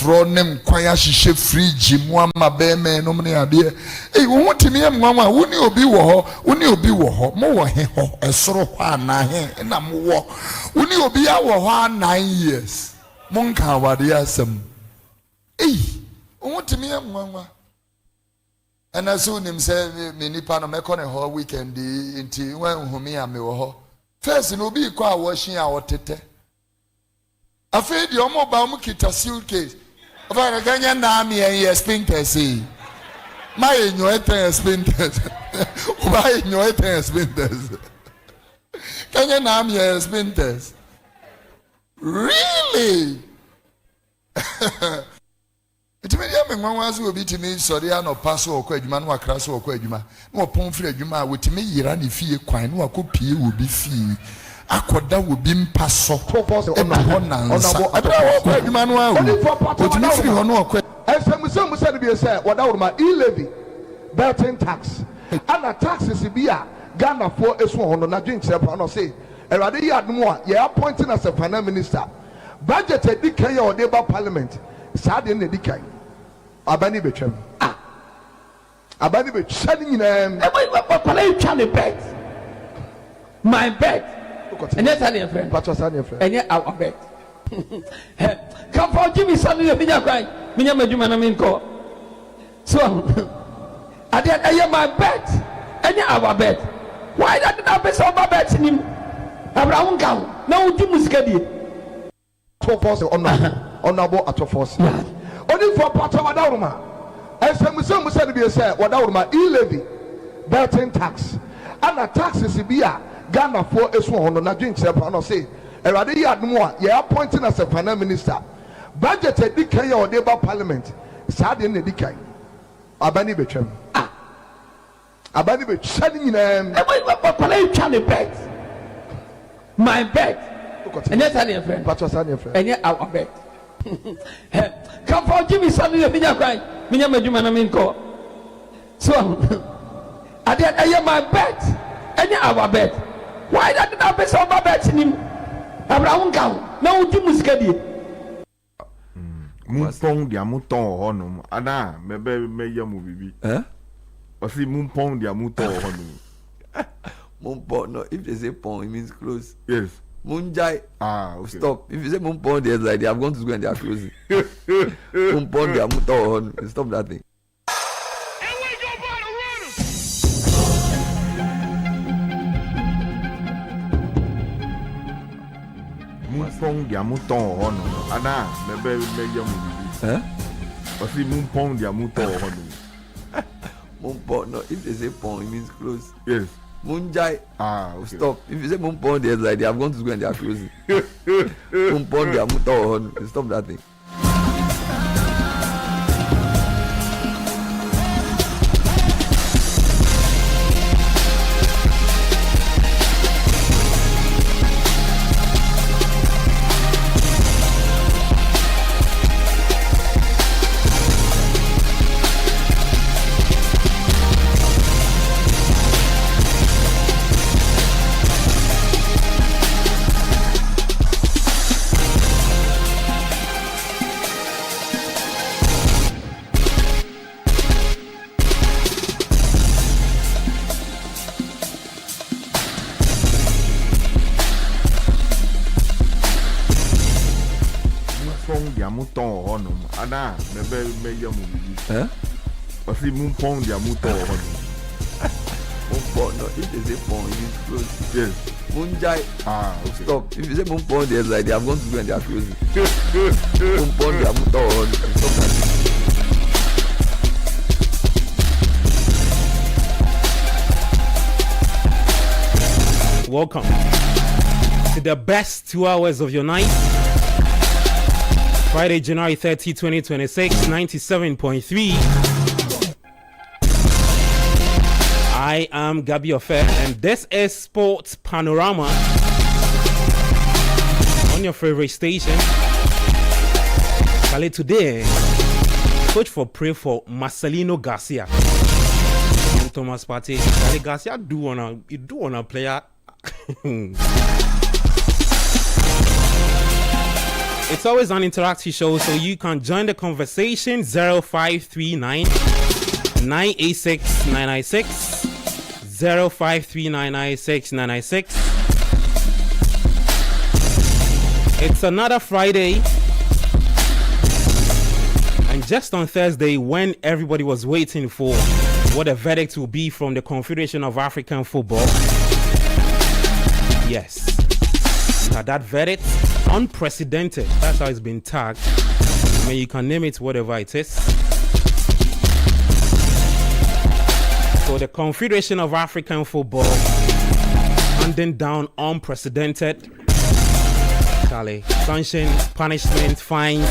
fro nem kwaya hihye fridge mu ama be me no ne ade wo timi emwa woni obi wo ho mo wo he ho esoro ho ana he na mo wo woni obi ya wo ho 9 years mo nka wade asem wo timi emwa and as soon him say me nipa no meko ne ho weekend nti wan humi a me wo ho first no bi kwa wo hye a wotete afi di omo ba mu kita suitcase ofa ganya na me en spinter say my enyo eten spinters oba enyo eten spinters ganya na me spinters really Itimenya me nwanwazo obi timi sori ano paso okwa adwuma no akra so okwa adwuma no opon firi adwuma a wotimi yira ne fie kwan no akopie obi fie akoda obi mpaso onabo okwa adwuma no a wotimi firi hono okwa esemuso de bi say wada worma e-levy betting tax ana taxes bi a Ghana for esu hono na dwenkyere pa no say erade yi adom a ye appointing as a finance minister budget edikan ya odeba parliament saade na edikan abani betwam abani betwani nyina e twa ne bet my bet and that's an friend and yeah our bet come for Jimmy Sunday the minya kwai minya madwuma na minko so I did my bet and yeah our bet why that be so my bet nim Abraham kan na udi musika die to force honorable at force only for part of Wadawruma. And some said to be said, Wadawruma e-levy, betting tax, and a taxes be a Ghana for a swan on a drink sepano say, a radia more, ye appointing as a finance minister. Budget a decay or deba parliament, sad in the decay. Abani Bechem. Abani Bechem, bet. My bet. And that's an friend. And yeah, our bet. Come for Jimmy Sunday the minya kwai minya madwuma na minko so I did my bet and our bet why that be so my bet nim Abraham kan na udi musika die mumpong dia muton honum ana me yamu bibi osi mumpong dia muton honum mumpong no if they say pong it means close yes Munjai. Okay. Stop. If you say Mumpon, there's like I'm going to go and they are closing. Mumpon, they are muton. Stop that thing. Mumpong, they are muton. Ana, me yamu bibi. Osi mumpong dia muton honum. Mumpong, no. If they say pong, it means close. Yes. Munjai. Okay. Stop. If you say Mumpon, there's like I'm going to go and they are closing. Mumpon, they are muton. Stop that thing. Muton honum ana me yamu bibi osi mumpong dia muton honum Mumpong, no. If they say pong, it means close. yes Munjai. Okay. Stop. If you say Mumpon, there's like I'm going to go and they are closing. Mumpon, they are muton. Stop that. Welcome to the best 2 hours of your night. Friday, January 30, 2026, 97.3. I am Gabi Ofer, and this is Sports Panorama on your favorite station. Kale today, coach for pray for Marcelino Garcia and Thomas Partey. Kale Garcia do wanna player. It's always an interactive show, so you can join the conversation. 0539 986 996 0539 996 996. It's another Friday, and just on Thursday, when everybody was waiting for what the verdict will be from the Confederation of African Football, yes, now that verdict, unprecedented, that's how it's been tagged. I mean, you can name it whatever it is. So the Confederation of African Football handing down unprecedented sanction, punishment, fines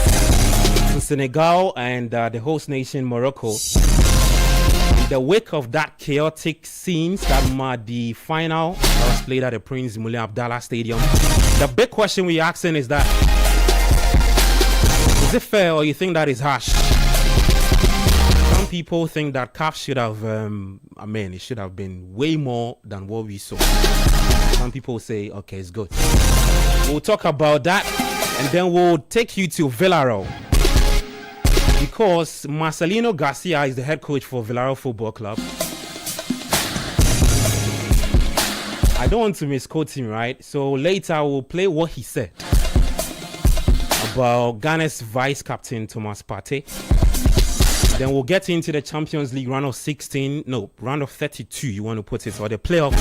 to Senegal and the host nation Morocco. In the wake of that chaotic scenes that marked the final that was played at the Prince Moulay Abdallah Stadium, the big question we're asking is that, is it fair, or you think that is harsh? Some people think that CAF should have, it should have been way more than what we saw. Some people say, okay, it's good. We'll talk about that, and then we'll take you to Villarreal, because Marcelino Garcia is the head coach for Villarreal Football Club. I don't want to misquote him, right? So later we'll play what he said about Ghana's vice captain Thomas Partey. Then we'll get into the Champions League round of 32, you want to put it, or the playoffs.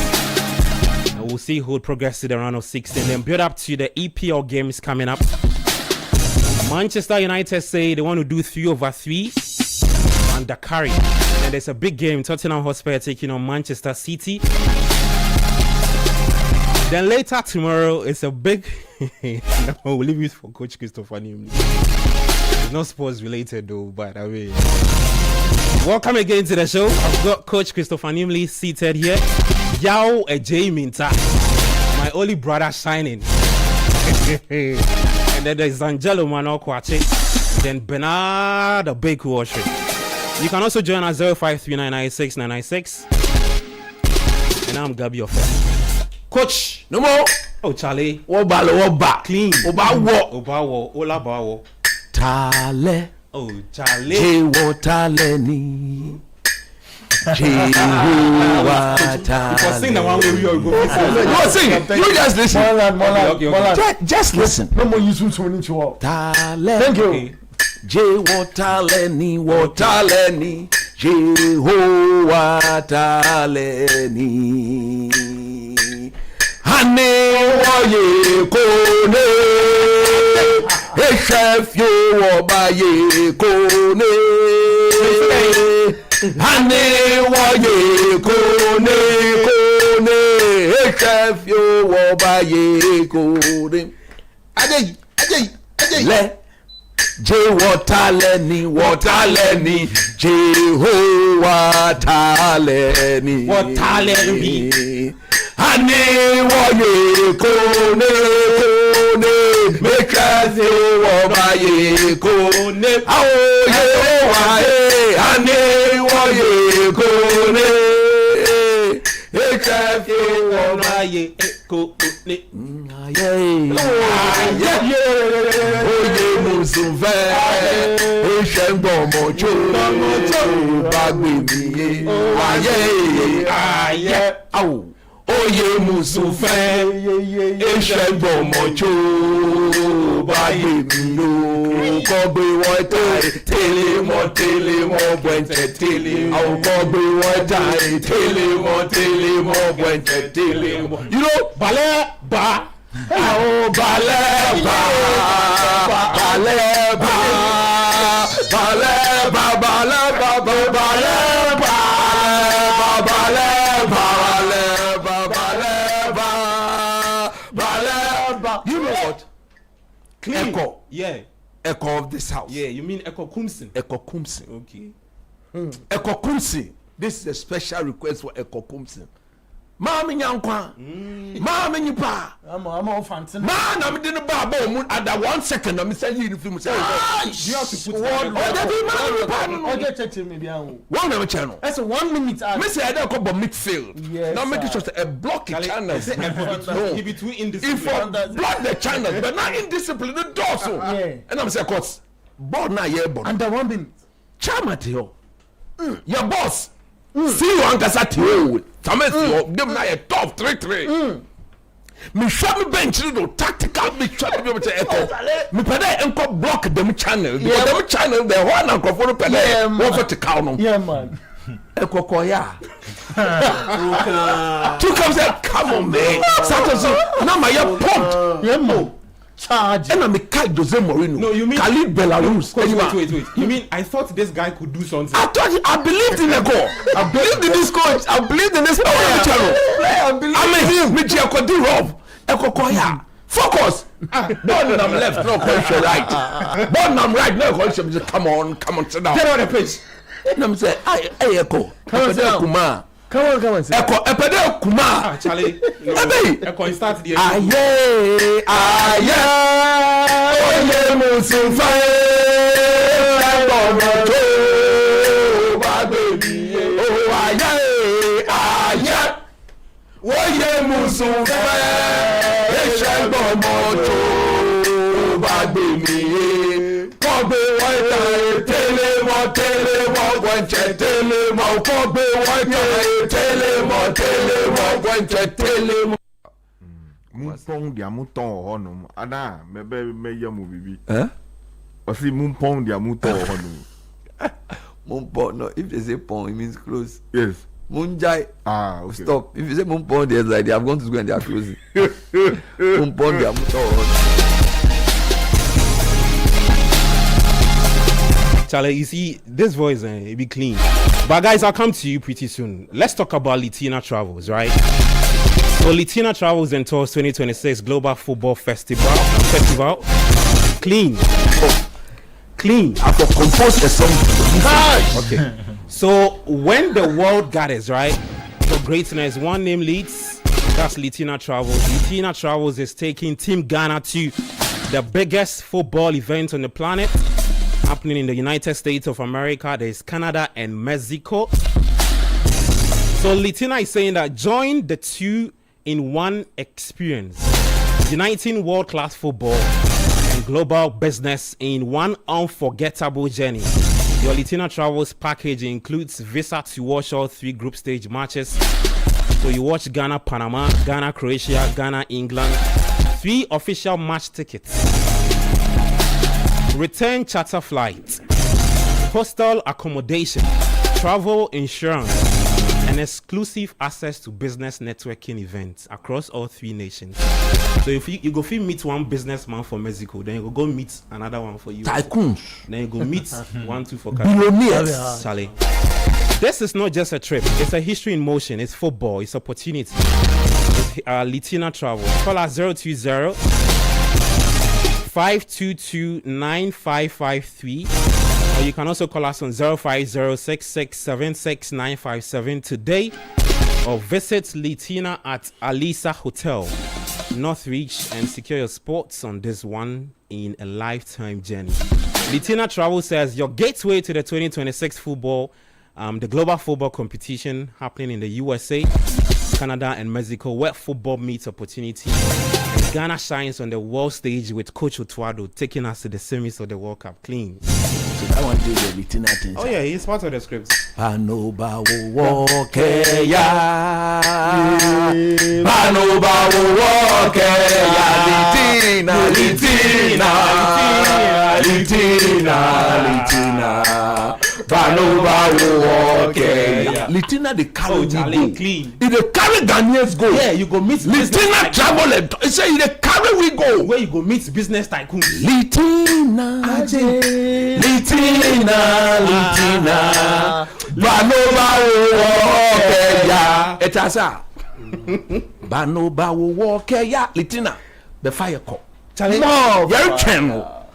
And we'll see who will progress to the round of 16. Then build up to the EPL games coming up. Manchester United say they want to do 3/3 and the carry. And there's a big game, Tottenham Hotspur taking on Manchester Citi. Then later tomorrow, it's a big... we'll leave it for Coach Christopher Nimley. It's not sports related though, but I mean... Welcome again to the show. I've got Coach Christopher Nimley seated here. Yao Ejay Minta, my only brother shining. And then there's Angelo Mano Kwache. Then Bernard the Big Washing. You can also join us 053996 and I'm Gabi, your friend. Coach, No more. oh Charlie, Oba. clean. Obawo. Olabawo. Tale. Oh Charlie. Jewo tale ni. Jehovah tale. For sing the one where we are going. No, sing. You just listen. Okay. Just listen. No more use to need to walk. Tale. Thank you. Okay. Jehovah tale ni. Jehovah tale ni. Hane woye kone. Chef yo obaye kone. Hane woye kone. Chef yo obaye kone. Ajay. Le. Jehovah taleni. Jehovah taleni. What talent? Hane woye kone. Make us obaye kone. Awo Yehowa hane woye kone. Make us obaye kone. Oye musuve. Eshengo mojo. Bagbemiye. Aye. Awo. Oye musufe, eshengo mojo, bagbemiyo, kogbe wotai, tele mo bwente tele, awo kogbe wotai, tele mo bwente tele mo. You know, bale ba, awo bale ba. You know what? Clean. Echo. Yeah. Echo of this house. Yeah, you mean Echo Kumsin? Echo Kumsin. Okay. Echo Kumsin. This is a special request for Echo Kumsin. Mami nyankwa. Mami nyipa. I'm all fancy. Man, I'm in the bar. At that 1 second, I'm saying you film. You have to put Okay, check maybe. One of channel. That's 1 minute. Me say I don't call midfield. Yes, now make sure a block the channels. No, in between indiscipline. Block the channels, but not indiscipline. The dorsal. And I'm saying, course, ball now, yeah, ball. Under 1 minute. Chamatio. Your boss. See you on Casatio. Tametio. Them now a top 3-3. Me show me bench no tactical me show me to echo. Me pede enko block them channel. Because them channel the one and go for pede. One for to count on. Yeah, man. Echo koya. Two comes there, come on, man. Saturday, now my pumped. Yeah, man. Charge. And I'm a guy Jose Mourinho. No, you mean Khalid Belarus. Wait. You mean I thought this guy could do something? I thought I believed in the goal. I believed in this coach. I believed in this channel. I mean, me Giacomo Rob. Echo koya. Focus. Ball I'm left, no question right. Ball I'm right, no question. Just come on, sit down. Get on the pitch. And I'm saying, hey, Echo. Come on, Kuma. Come on. Echo, Epede Kuma. Charlie. Echo, he started the Aye, oye musufa. Oh, aye, oye musufa. Moto bagbe mi kogbe wota tele mo gwenche tele mo kogbe wota tele mo gwenche tele mo Mumpong dia muton honum ana me yamu bibi osi mumpong dia muton honum Mumpong, no, if they say pong it means close. yes Munjai. okay. Stop. If you say Mumpong there's like they have gone to school and they are closing. Mumpong they are muton. Charlie, you see, this voice, it be clean. But guys, I'll come to you pretty soon. Let's talk about Latina Travels, right? So Latina Travels and Tours 2026 Global Football Festival. Clean. Clean. I have composed a song. Okay. So when the world gathers, right, for greatness, one name leads. That's Latina Travels. Latina Travels is taking Team Ghana to the biggest football event on the planet, happening in the United States of America. There's Canada and Mexico. So Latina is saying that join the two in one experience, uniting world-class football and global business in one unforgettable journey. Your Latina Travels package includes visa to watch all 3 group stage matches. So you watch Ghana, Panama, Ghana, Croatia, Ghana, England. 3 official match tickets. Return charter flight. Hostel accommodation. Travel insurance. And exclusive access to business networking events across all 3 nations. So if you go meet one businessman for Mexico, then you go meet another one for you. Tycoons. Then you go meet 1-2 for Canada. Billionaires. Charlie. This is not just a trip. It's a history in motion. It's football. It's opportunity. It's Latina Travel. Call us 020-522-9553. Or you can also call us on 05066766957 today. Or visit Latina at Alisa Hotel, Northreach, and secure your spots on this one in a lifetime journey. Latina Travel says your gateway to the 2026 football, the global football competition happening in the USA, Canada, and Mexico, where football meets opportunity. And Ghana shines on the world stage with Coach Otuado taking us to the semis of the World Cup. Clean. So that one did the Latina thing. Oh yeah, he's part of the script. Panoba wo wokeya, Panoba wo wokeya, Litina, Panoba wo wokeya. Litina the carry Charlie, clean. If they carry Ghanaians go, Yeah, you go meet Latina travel and say they carry we go. where you go meet business tycoons. Litina, Banoba wokeya. Etasa. Banoba wokeya. Litina. The fire call. No, very channel.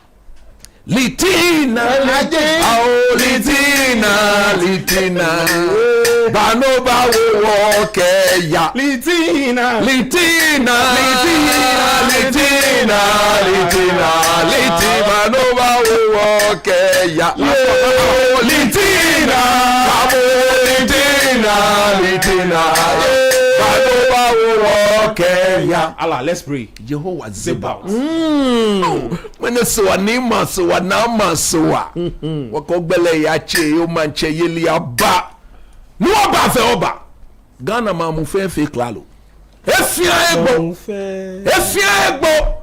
Litina. Oh, Litina. Banoba wokeya. Litina. Banoba wokeya. Oh, Litina. Allah, let's pray. Jehovah Zebaoth. When so anima so anama so wakogbele ya che yo manche yeli aba. No aba fe oba. Ghana ma mu fe klalo. Efia egbo.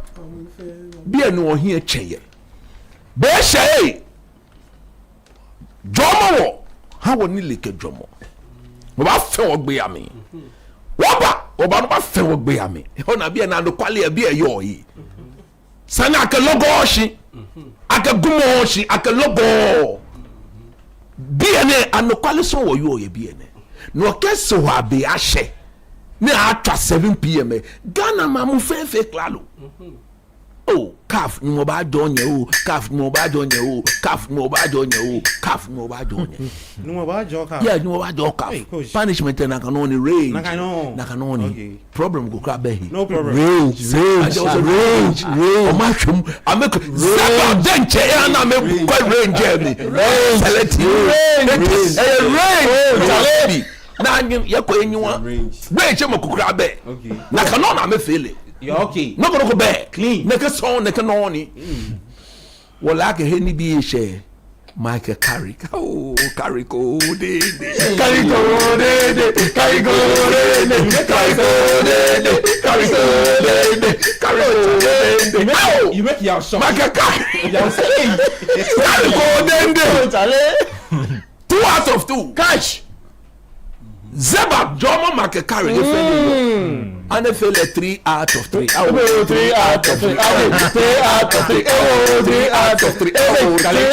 Bia no ohia cheye. Be shey. Jomo wo. Ha woni leke jomo. Mo ba fe ogbe ya mi. Oba no ba fe ogbe ya mi. Ho na bia na no kwale bia yo yi. Sana aka logo shi. Aka gumo shi, aka logo. Bia ne anokwale so wo yo ye bia ne. No kese ho abe ahye. Ne atwa 7 pm. Ghana ma mu fe klalo. Oh, calf ni mo ba donye o, calf ni mo ba donye o, calf ni mo ba donye o, calf ni mo ba donye. Ni mo ba jo calf. Yeah, ni mo ba jo calf. Punishment na kan on range. Na kan on. Okay. Problem go grab be. No problem. Range. O ma twem. I make seven denche e na me quite range me. Select range. Na ye ko enyiwa. Range mo kukura be. Okay. Na kan on na me feel it. You're okay. No go back. Clean. Neka son neka noni. Wala ke he ni bi she. Michael carry. Oh, carry go de. Carry go de. Carry go de. Carry go de. Carry go de. Carry go de. You make your shot. Michael carry. You're saying. Carry go de. 2 out of 2. Cash. Zebab Jomo Michael carry defending. And they fail 3 out of 3. 3 out of 3. 3 out of 3. 3 out of 3. 3 out of 3. 3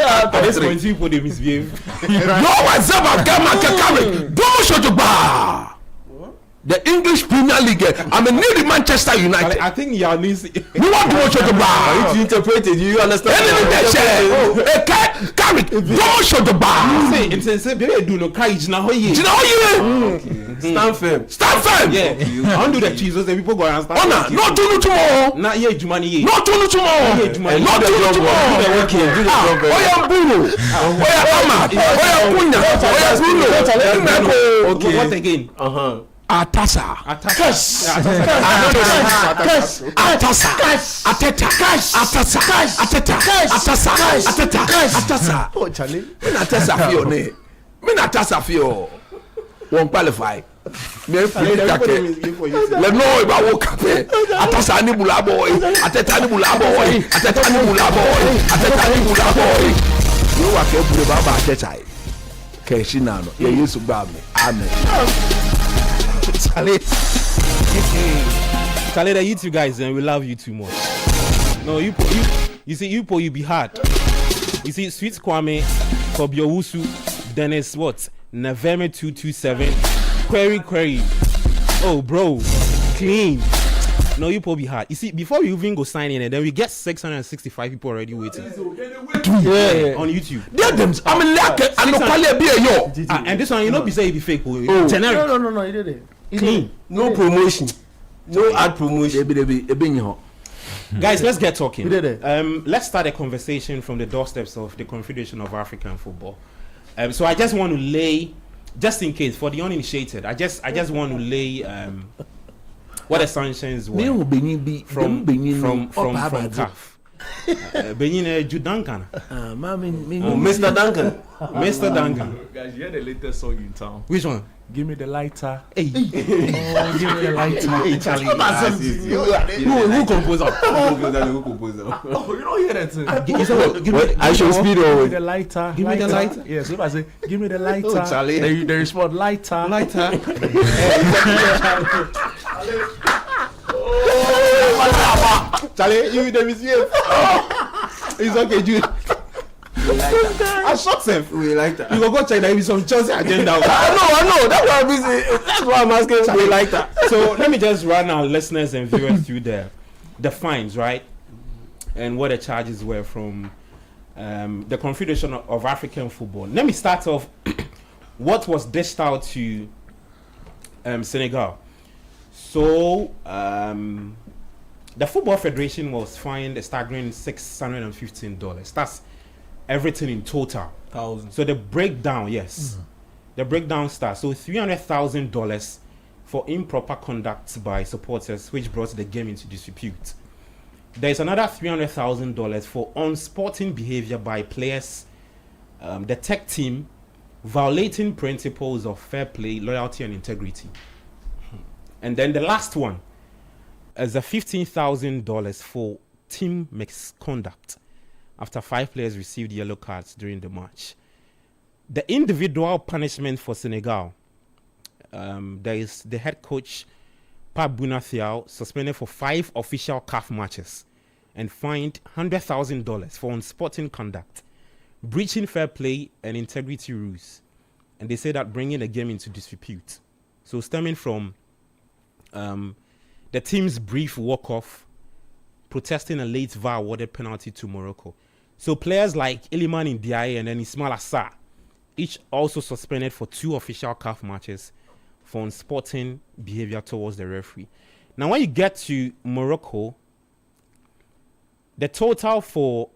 out of 3. People they misbehave. No one Zebab Michael carry. Don't show to bar. The English Premier League. I'm a new Manchester United. I think you are missing. You want to watch the bar? You interpret it. You understand? Carry. Don't show the bar. It's baby do no carry now. How you? Stand firm. Stand firm. Yeah. I don't do the cheese. So people go and stand. Ona, no do tomorrow. Na ye jumani ye. No do tomorrow. No do tomorrow. Oya Bruno. Oya Ama. Oya Kunya. Oya Bruno. Okay. What again? Atasa. Atasa. Oh, Charlie. Me na Atasa fio ne. Me na Atasa fio. Won't qualify. Me free take. Le no ba wo kape. Atasa ni bula boy. Ateta ni bula boy. Ateta ni bula boy. Ateta ni bula boy. No wa ke bule ba ba ateta. Ke shi na no. Ye Yesu gba me. Amen. Charlie, the YouTube guys, and we love you too much. No, you see, you be hard. You see, Sweet Kwame, Kobiowusu, Dennis, what? November 227, Query. Oh, bro, clean. No, you be hard. You see, before we even go sign in, and then we get 665 people already waiting. Yeah. On YouTube. I mean, like, I'm not calling be a yo. And this one, you know, be say it be fake. Oh. Generic. No, you did it. Clean. No promotion. No ad promotion. Guys, let's get talking. We did it. Let's start a conversation from the doorsteps of the Confederation of African Football. So I just want to lay, just in case for the uninitiated, I just want to lay what the sanctions were from CAF. Benin Jude Duncan. Mr. Duncan. Mr. Duncan. Guys, you hear the latest song in town? Which one? Give me the lighter. Hey. Oh, give me the lighter. Hey, Charlie. Who composed that? Who composed that? Oh, you don't hear that thing. I should speed over. Give me the lighter. Give me the lighter. Yes, so if I say, give me the lighter. Oh, Charlie. They respond, lighter. Lighter. Charlie, you the misbehave. It's okay, Jude. I shot him. We like that. You go check that with some Chelsea agenda. I know. That's why I'm busy. That's why I'm asking. We like that. So let me just run our listeners and viewers through the fines, right? And what the charges were from the Confederation of African Football. Let me start off. What was dished out to Senegal? So the Football Federation was fined a staggering $615. That's everything in total. Thousand. So the breakdown, yes, the breakdown starts. So $300,000 for improper conduct by supporters, which brought the game into dispute. There is another $300,000 for unsporting behavior by players, the tech team, violating principles of fair play, loyalty, and integrity. And then the last one is a $15,000 for team misconduct after 5 players received yellow cards during the match. The individual punishment for Senegal, there is the head coach, Pape Bouna suspended for 5 official CAF matches and fined $100,000 for unsporting conduct, breaching fair play and integrity rules. And they say that bringing the game into disrepute. So stemming from the team's brief walk-off, protesting a late VAR awarded penalty to Morocco. So players like Iliman Ndiaye and then Ismail Assar, each also suspended for 2 official CAF matches for unsporting behavior towards the referee. Now, when you get to Morocco, the total for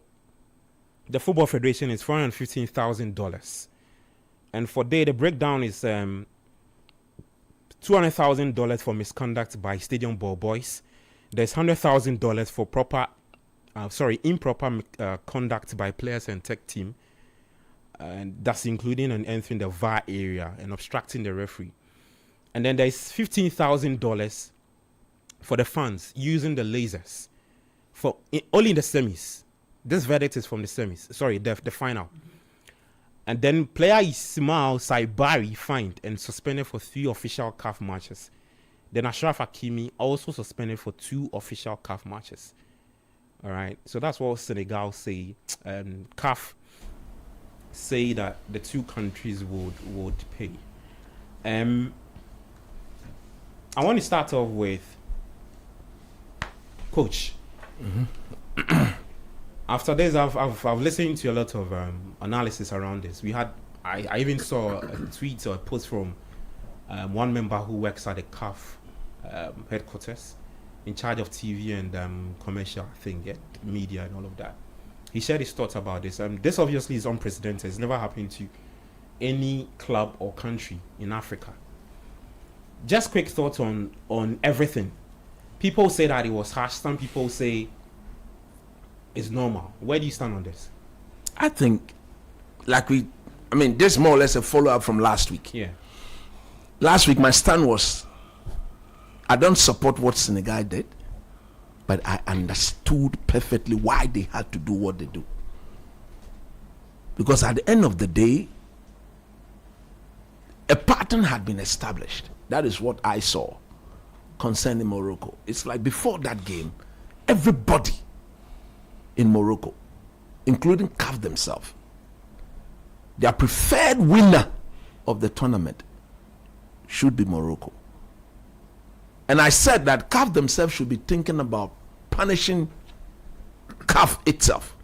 the Football Federation is $415,000. And for the breakdown is $200,000 for misconduct by stadium ball boys. There's $100,000 for improper conduct by players and tech team. And that's including and entering the VAR area and obstructing the referee. And then there's $15,000 for the fans using the lasers for only in the semis. This verdict is from the semis. Sorry, the final. And then player Ismail Saibari fined and suspended for 3 official CAF matches. Then Ashraf Hakimi also suspended for 2 official CAF matches. All right, so that's what Senegal say. CAF say that the 2 countries would pay. I want to start off with Coach. After this, I've listened to a lot of analysis around this. I even saw a tweet or a post from one member who works at the CAF headquarters, in charge of TV and commercial thing, media and all of that. He shared his thoughts about this. This obviously is unprecedented. It's never happened to any club or country in Africa. Just quick thoughts on everything. People say that it was harsh. Some people say it's normal. Where do you stand on this? I think, this is more or less a follow-up from last week. Yeah. Last week, my stand was, I don't support what Senegal did, but I understood perfectly why they had to do what they do. Because at the end of the day, a pattern had been established. That is what I saw concerning Morocco. It's like before that game, everybody in Morocco, including CAF themselves, their preferred winner of the tournament should be Morocco. And I said that CAF themselves should be thinking about punishing CAF itself.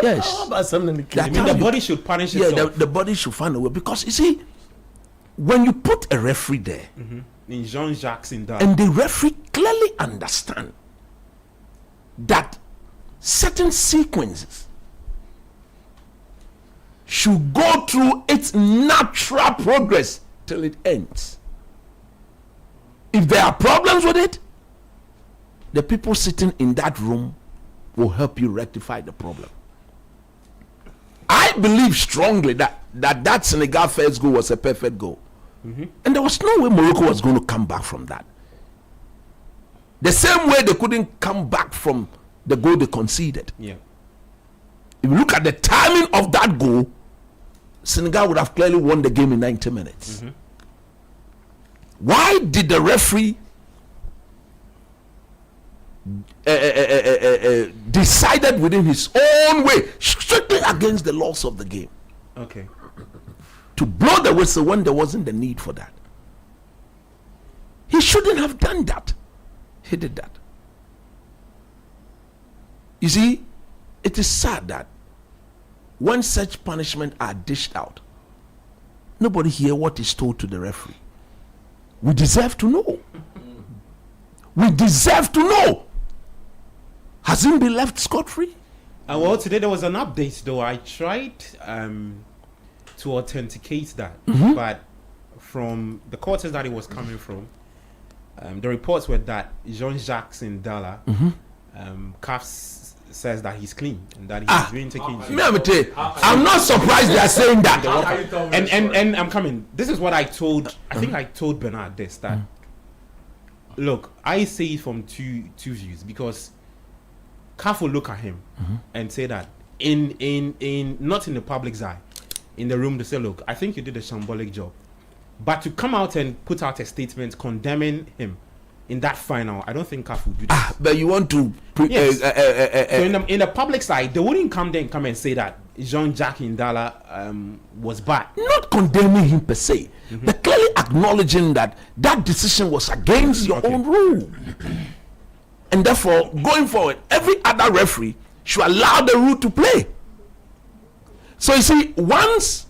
Yes. The body should punish itself. Yeah, the body should find a way. Because you see, when you put a referee there, in Jean-Jacques in that, and the referee clearly understand that certain sequences should go through its natural progress till it ends. If there are problems with it, the people sitting in that room will help you rectify the problem. I believe strongly that Senegal first goal was a perfect goal. And there was no way Morocco was going to come back from that. The same way they couldn't come back from the goal they conceded. Yeah. If you look at the timing of that goal, Senegal would have clearly won the game in 90 minutes. Why did the referee decided within his own way, strictly against the laws of the game? Okay. To blow the whistle when there wasn't the need for that. He shouldn't have done that. He did that. You see, it is sad that when such punishment are dished out, nobody hear what is told to the referee. We deserve to know. We deserve to know. Has he been left scot-free? Well, today there was an update though. I tried to authenticate that. But from the quarters that it was coming from, the reports were that Jean-Jacques Ndala, CAF says that he's clean and that he's been taking. I'm not surprised they are saying that. And I'm coming. This is what I told. I think I told Bernard this, that look, I see it from two views, because CAF will look at him and say that in not in the public's eye, in the room, to say, look, I think you did a shambolic job, but to come out and put out a statement condemning him in that final, I don't think CAF would do that. But you want to so in the public side, they wouldn't come and say that Jean-Jacques Ndala was bad. Not condemning him per se, but clearly acknowledging that decision was against your own rule. And therefore, going forward, every other referee should allow the rule to play. So you see, once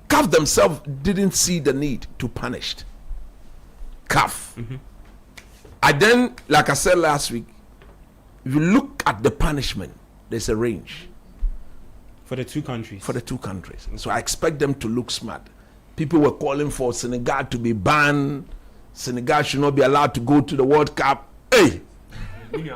CAF themselves didn't see the need to punish CAF, I then, like I said last week, if you look at the punishment, there's a range for the two countries. So I expect them to look smart. People were calling for Senegal to be banned. Senegal should not be allowed to go to the World Cup. Hey! And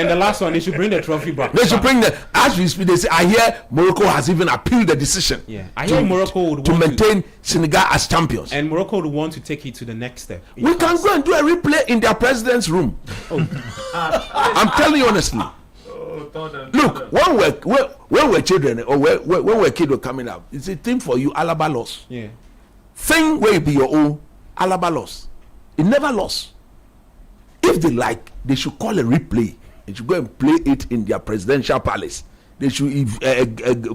the last one, they should bring the trophy back. They should bring as we speak, they say, I hear Morocco has even appealed the decision. Yeah, I hear Morocco would to maintain Senegal as champions. And Morocco would want to take it to the next step. We can go and do a replay in their president's room. I'm telling you honestly. Look, when we're children, or when we're kids were coming up, it's a thing for you, Alaba loss. Yeah. Thing where it be your own, Alaba loss. It never lost. If they like, they should call a replay. They should go and play it in their presidential palace. They should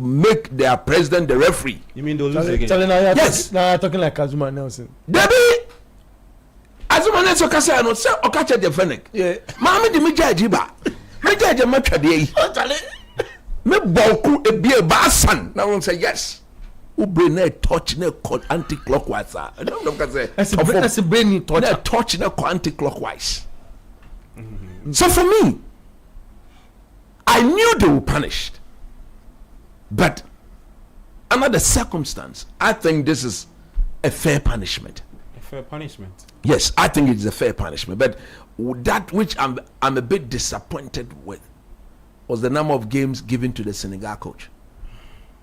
make their president the referee. You mean they'll lose again? Yes. Now you're talking like Azuma Nelson. Debbie, Azuma Nelson can say, I know, say, Okache the Fennec. Yeah. Mammy, the Mija Jiba. Mija Jamacha de. Me Boku, a beer basan. Now one say, yes. Who bring a touch ne anti-clockwise? I don't know what I say. That's a brain touch ne anti-clockwise. So for me, I knew they were punished, but under the circumstance, I think this is a fair punishment. A fair punishment. Yes, I think it's a fair punishment. But that which I'm a bit disappointed with was the number of games given to the Senegal coach.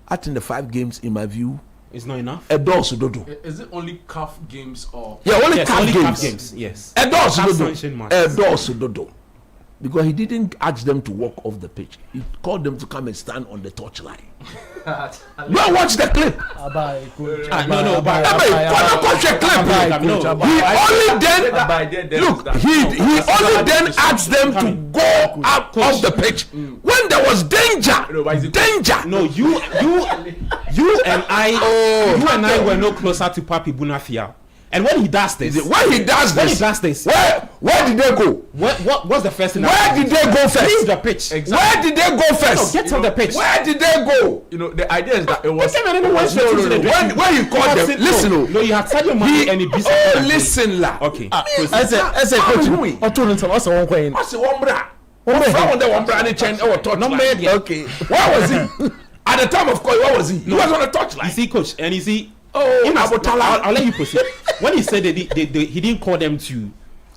I think the 5 games, in my view, is not enough. Edosu Dodo. Is it only CAF games or? Yeah, only yes, CAF games. Yes. Edosu Dodo. Because he didn't ask them to walk off the pitch. He called them to come and stand on the touchline. Go watch the clip. He only then asked them to go out of the pitch when there was danger. No, you and I were no closer to Papi Bunafia. And when he does this, where did they go? What's the first thing? Where did they go first? Leave the pitch. Exactly. Where did they go first? No, get on the pitch. Where did they go? You know, the idea is that it was. When you called them, listen. No, you had Sadio Mane and he beat. Oh, listen, la. Okay. I said, coach. I told him what's the one point? What's the one bra? One bra and change our touchline. Okay. Where was he? At the time of course, where was he? He was on the touchline. You see, coach, and you see. I'll let you proceed. When he said he didn't call them to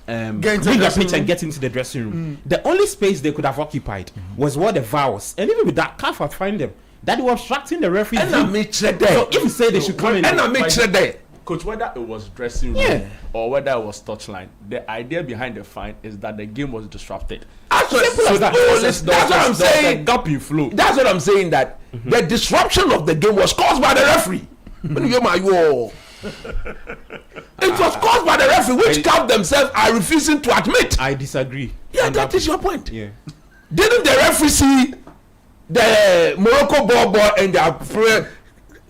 leave the pitch and get into the dressing room, the only space they could have occupied was what the vows, and even with that, CAF had find them that they were obstructing the referee. So if you say they should come in, and I make sure there. Coach, whether it was dressing room or whether it was touchline, the idea behind the fine is that the game was disrupted. That's what I'm saying. Gap in flow. That's what I'm saying. That the disruption of the game was caused by the referee. It was caused by the referee, which CAF themselves are refusing to admit. I disagree. Yeah, that is your point. Yeah. Didn't the referee see the Morocco ball and their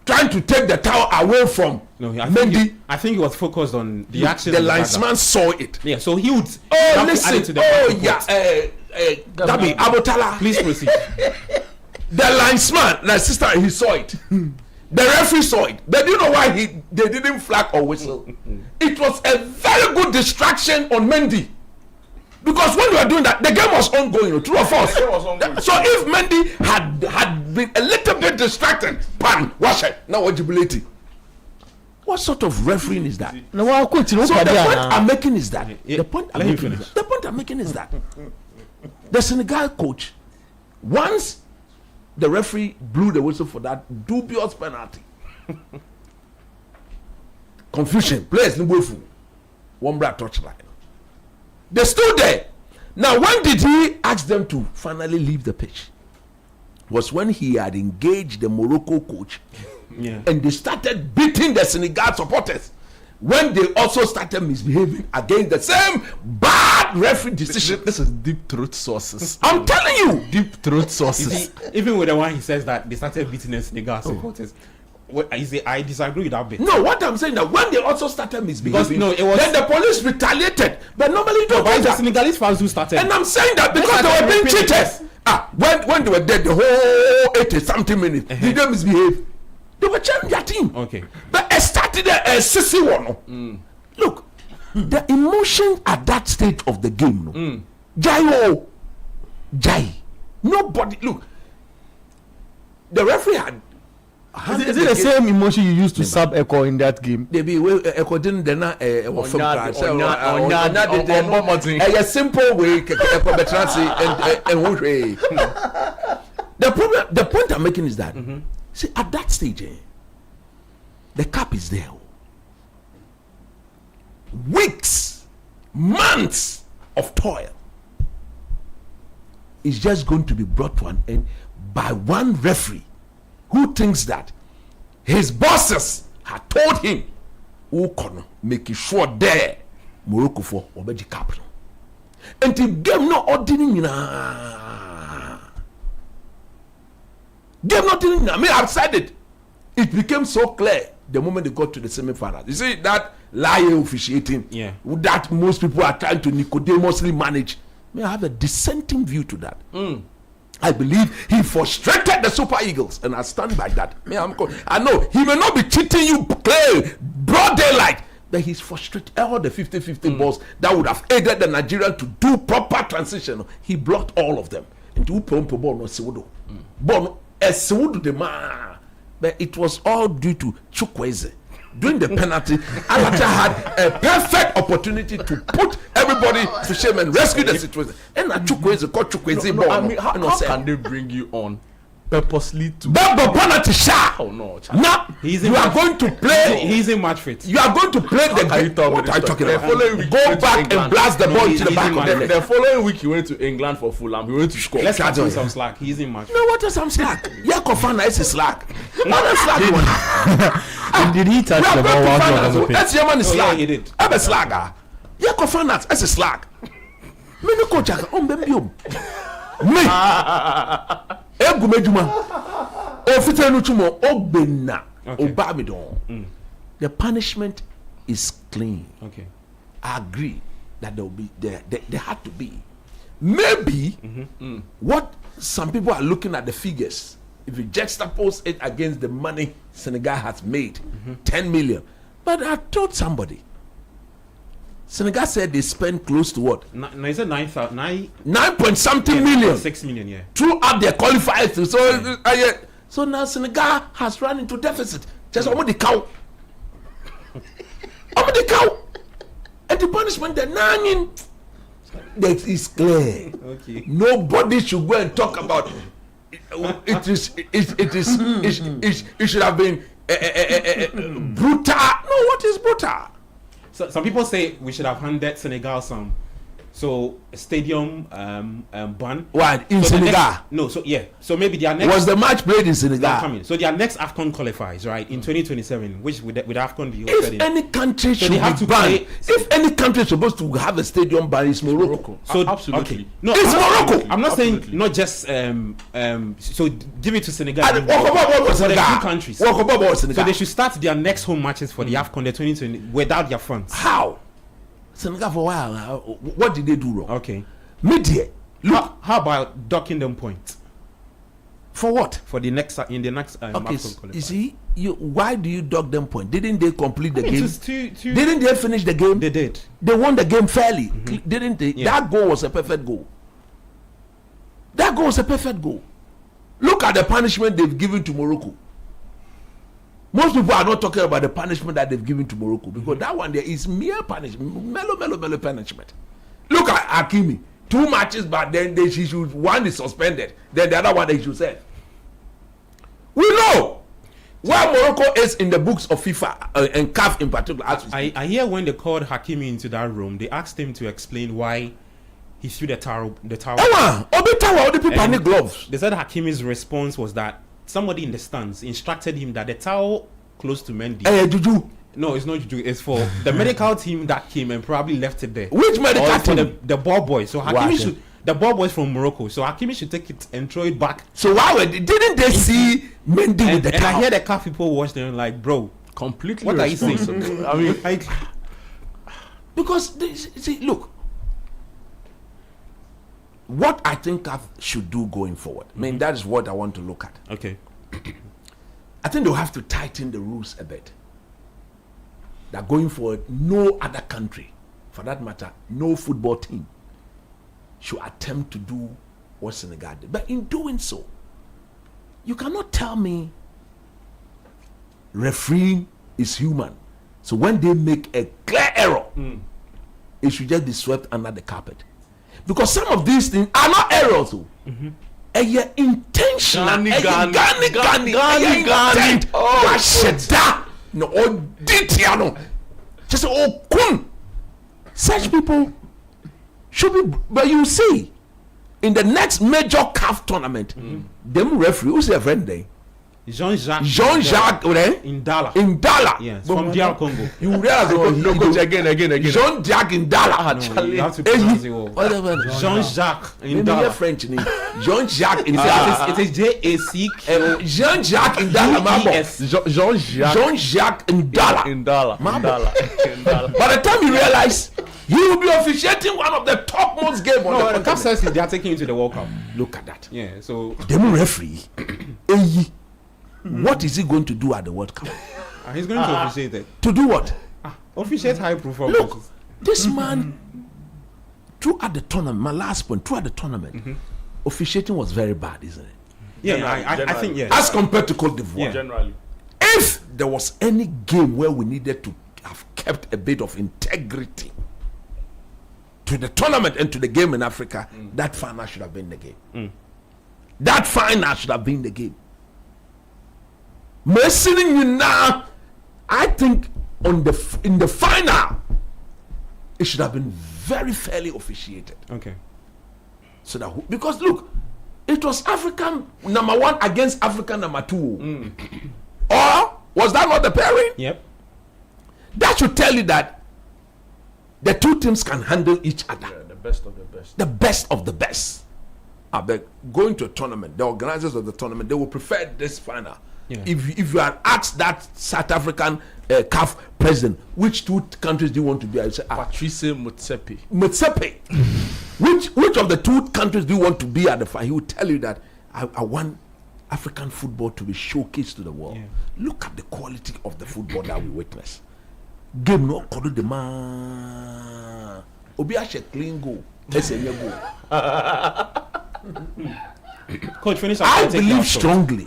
trying to take the towel away from Mendy? I think he was focused on the action. The linesman saw it. Yeah, so he would. Listen. Dabi Abotala. Please proceed. The linesman, the assistant, he saw it. The referee saw it. But do you know why they didn't flag or whistle? It was a very good distraction on Mendy. Because when we were doing that, the game was ongoing, true or false? The game was ongoing. So if Mendy had been a little bit distracted, wash it. Now what jubilate? What sort of refereeing is that? No, well, coach, So the point I'm making is that Yeah, the point let him finish. I'm making is that the Senegal coach, once the referee blew the whistle for that dubious penalty, confusion, players no fool, one black touchline. They stood there. Now, when did he ask them to finally leave the pitch? Was when he had engaged the Morocco coach, and they started beating the Senegal supporters. When they also started misbehaving against the same bad referee decision. This is deep throat sources. I'm telling you, Deep throat sources. Even with the one he says that they started beating the Senegal supporters. I disagree with that bit. no. What I'm saying that when they also started misbehaving, Because, no, it was- then the police retaliated. But normally you don't But do it's the that. Senegalese fans who started. And I'm saying that because Let's they were start being repeating cheated. When they were dead, the whole 80-something minutes, they didn't misbehave. They were changing their team. Okay. But it started a sissy one. Look, the emotion at that stage of the game, Jai. Nobody, look, the referee had. Is it the same emotion you used to sub Echo in that game? They be according to na from Onya- a simple way and the point I'm making is that see at that stage the cap is there, weeks, months of toil is just going to be brought to an end by one referee who thinks that his bosses had told him, making sure there Morocco for Obeji capital. And the game not ordinary I mean, I've said it. It became so clear the moment they got to the semi-finals. You see that lie officiating, that most people are trying to nicodemously manage. May I have a dissenting view to that. I believe he frustrated the Super Eagles, and I stand by that. I know he may not be cheating you play broad daylight, but he's frustrated all the 50-50 balls that would have aided the Nigerian to do proper transition. He blocked all of them. But it was all due to Chukwueze. During the penalty, Alacha had a perfect opportunity to put everybody to shame and rescue the situation. And Chukwueze called Chukwueze ball. I mean, how can they bring you on purposely to? But penalty shot. Oh no! Now you are going to play. He's in match fit. You are going to play the game. What are you talking about? Go back and blast the ball into the back of the net. The following week he went to England for Fulham. He went to score. Let's cut him some slack. He's in match fit. No, what is some slack? Yakofana is a slack. Not a slack one. Did he touch the ball while he was on the pitch? That's your man is slack. Yeah, he did. I'm a slagger. Yakofana is a slack. Me no coach. Me. Egumejuma. Ofitenu chumo ogbena obamidon. The punishment is clean. Okay. I agree that there will be there had to be. Maybe what some people are looking at the figures. If you juxtapose it against the money Senegal has made, 10 million. But I told somebody, Senegal said they spent close to what? No, is it 9 point something million 6 million, yeah. throughout their qualifiers. So now Senegal has run into deficit. Just almost the cow. Almost the cow. And the punishment they're nanging. That is clear. Okay. Nobody should go and talk about it should have been brutal. No, what is brutal? So some people say we should have handed Senegal some a stadium ban. Why in Senegal? So maybe their next was the match played in Senegal. Coming. So their next AFCON qualifies right in 2027, which with AFCON be if any country should be banned, if any country is supposed to have a stadium ban, it's Morocco. So absolutely. Okay. No, it's Morocco. I'm not saying not just so give it to Senegal. For the two countries. So they should start their next home matches for the AFCON the 2020 without their funds. How? Senegal for a while. What did they do wrong? Okay. Media. Look. How about docking them points? For what? For the next in the next Okay, AFCON qualifier. you see, why do you dog them point? Didn't they complete the I mean, game? it was two. Didn't they finish the game? They did. They won the game fairly, didn't they? Yeah. That goal was a perfect goal. That goal was a perfect goal. Look at the punishment they've given to Morocco. Most people are not talking about the punishment that they've given to Morocco because that one there is mere punishment, mellow punishment. Look at Hakimi. 2 matches, but then she should, one is suspended, then the other one they should serve. We know where Morocco is in the books of FIFA and CAF in particular. I hear when they called Hakimi into that room, they asked him to explain why he threw the towel. Gloves. They said Hakimi's response was that somebody in the stands instructed him that the towel close to Mendy. Juju. No, it's not Juju. It's for the medical team that came and probably left it there. Which medical for team? The ball boys. So Hakimi should. The ball boys from Morocco. So Hakimi should take it and throw it back. So didn't they see Mendy with the towel? And I hear the CAF people watch them like, bro, completely. What are you saying? I mean, because see, look. What I think CAF should do going forward. I mean, that is what I want to look at. Okay. I think they'll have to tighten the rules a bit. That going forward, no other country, for that matter, no football team should attempt to do what Senegal did. But in doing so, you cannot tell me refereeing is human. So when they make a clear error, it should just be swept under the carpet. Because some of these things are not errors. Intentional. Gani. No, just such people should be. But you see, in the next major CAF tournament, them referee, who's their friend there? Jean-Jacques Indala. Yes, from DR Congo. You realize again. Jean-Jacques Indala. You have to pronounce it well. Jean-Jacques Indala. French name. Jean-Jacques Indala. It is J-A-C-K. Jean-Jacques Indala. Jean-Jacques Indala. By the time you realize, he will be officiating one of the topmost games on the CAF says they are taking you to the World Cup. Look at that. Yeah, so them referee. What is he going to do at the World Cup? He's going to officiate it. To do what? Officiate high profile. Look, this man, throughout the tournament, my last point, throughout the tournament, officiating was very bad, isn't it? Yeah, I think yes. As compared to Cote d'Ivoire. Yeah. Generally. If there was any game where we needed to have kept a bit of integrity to the tournament and to the game in Africa, that final should have been the game. That final should have been the game. Mercening you now, I think in the final, it should have been very fairly officiated. Okay. So that because look, it was African number 1 against African number 2. Or was that not the pairing? Yep. That should tell you that the two teams can handle each other. Yeah, the best of the best. The best of the best. I beg, going to a tournament, the organizers of the tournament, they will prefer this final. Yeah. If you had asked that South African CAF president, which 2 countries do you want to be? I would say, Patrice Motsepe. Which of the 2 countries do you want to be at the final? He would tell you that I want African football to be showcased to the world. Yeah. Look at the quality of the football that we witness. Game no kodo de man. Obi a clean goal. Coach, finish. I believe strongly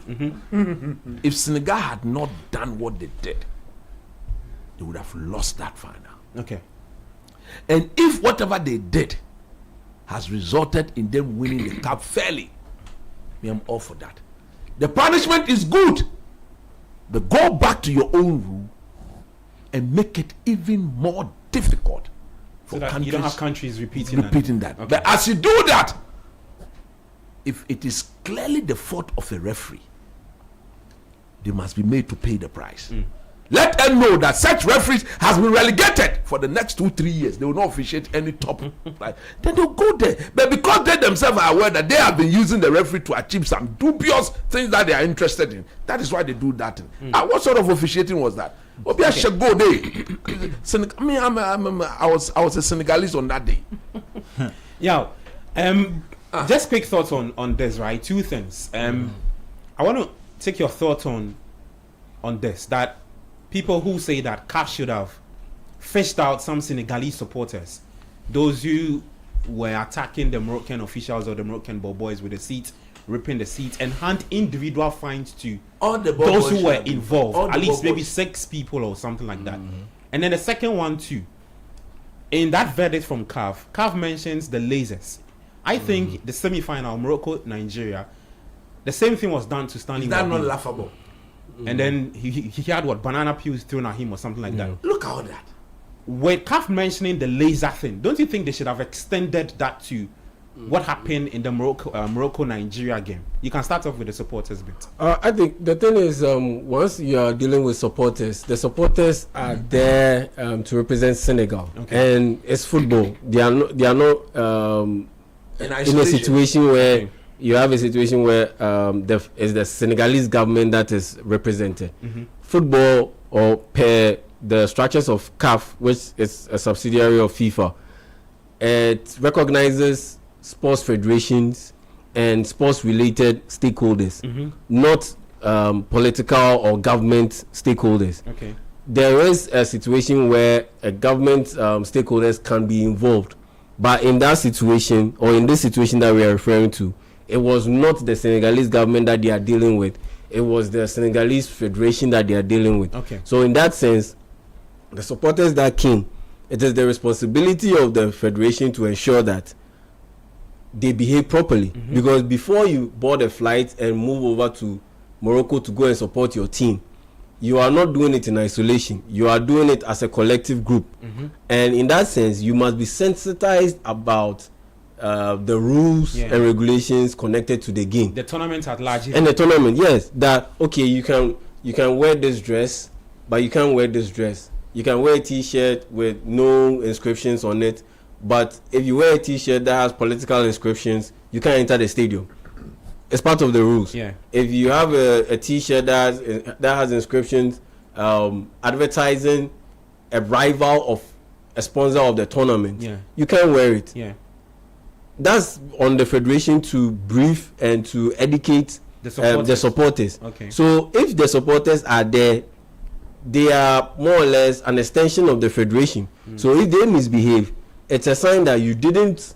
if Senegal had not done what they did, they would have lost that final. Okay. And if whatever they did has resulted in them winning the cup fairly, me, I'm all for that. The punishment is good, but go back to your own rule and make it even more difficult for so that countries. You don't have countries repeating that. Okay. But as you do that, if it is clearly the fault of a referee, they must be made to pay the price. Let them know that such referees has been relegated for the next 2-3 years. They will not officiate any top. Then they'll go there. But because they themselves are aware that they have been using the referee to achieve some dubious things that they are interested in, that is why they do that. What sort of officiating was that? Okay. I should go there. I was a Senegalese on that day. Yeah. Just quick thoughts on this, right? 2 things. I want to take your thoughts on this, that people who say that CAF should have fished out some Senegalese supporters, those who were attacking the Moroccan officials or the Moroccan boys with the seats, ripping the seats, and hand individual fines to all the those who were involved, at least maybe 6 people or something like that. And then the second one too, in that verdict from CAF mentions the lasers. I think the semi-final, Morocco-Nigeria, the same thing was done to Stanley. Is that not laughable? And then he had what, banana peels thrown at him or something like that. Look at all that. With CAF mentioning the laser thing, don't you think they should have extended that to what happened in the Morocco-Nigeria game? You can start off with the supporters bit. I think the thing is, once you are dealing with supporters, the supporters are there to represent Senegal, and it's football. They are not in a situation where you have a situation where is the Senegalese government that is represented. Football, or per the structures of CAF, which is a subsidiary of FIFA, it recognizes sports federations and sports related stakeholders, not political or government stakeholders. There is a situation where a government stakeholders can be involved, but in that situation, or in this situation that we are referring to, it was not the Senegalese government that they are dealing with, it was the Senegalese federation that they are dealing with. So in that sense, the supporters that came, it is the responsibility of the federation to ensure that they behave properly, because before you board a flight and move over to Morocco to go and support your team, you are not doing it in isolation, you are doing it as a collective group. And in that sense, you must be sensitized about the rules and regulations connected to the game, the tournament at large. And the tournament, yes, that okay, you can wear this dress, but you can't wear this dress. You can wear a t-shirt with no inscriptions on it, but if you wear a t-shirt that has political inscriptions, you can't enter the stadium. It's part of the rules. If you have a t-shirt that has inscriptions advertising a rival of a sponsor of the tournament, you can't wear it. That's on the federation to brief and to educate the supporters. So if the supporters are there, they are more or less an extension of the federation. So if they misbehave, it's a sign that you didn't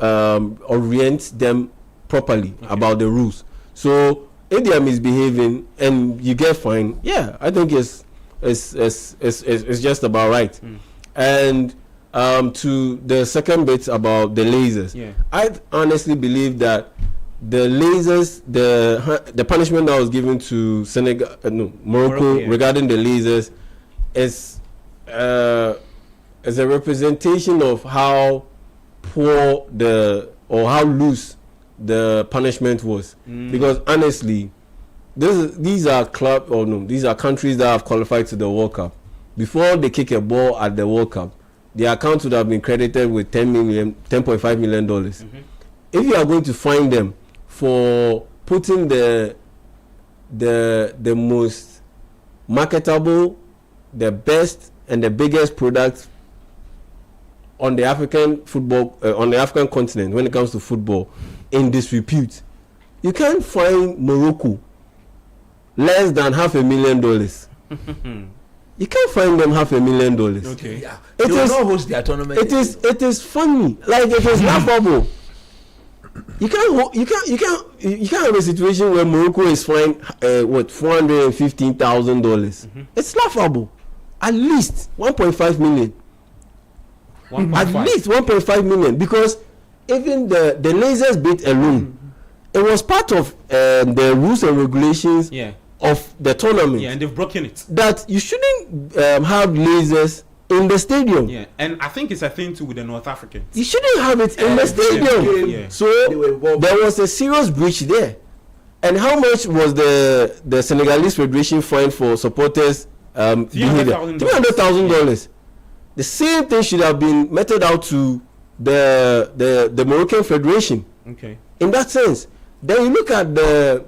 orient them properly about the rules. So if they are misbehaving and you get fined, I think it's just about right. And to the second bit about the lasers, I honestly believe that the lasers, the punishment that was given to Morocco regarding the lasers is a representation of how poor or how loose the punishment was. Because honestly, these are countries that have qualified to the World Cup. Before they kick a ball at the World Cup, their account would have been credited with $10.5 million. If you are going to fine them for putting the most marketable, the best and the biggest product on the African football, on the African continent when it comes to football in disrepute, you can't find Morocco less than $500,000. You can't find them $500,000. They will not host their tournament. It is funny, like it is laughable. You can't have a situation where Morocco is fined $415,000. It's laughable. At least 1.5 million. At least 1.5 million, because even the lasers bit alone, it was part of the rules and regulations of the tournament. And they've broken it. That you shouldn't have lasers in the stadium. And I think it's a thing too with the North Africans. You shouldn't have it in the stadium. So there was a serious breach there. And how much was the Senegalese Federation fined for supporters behavior? $300,000. The same thing should have been meted out to the Moroccan Federation. In that sense, then you look at the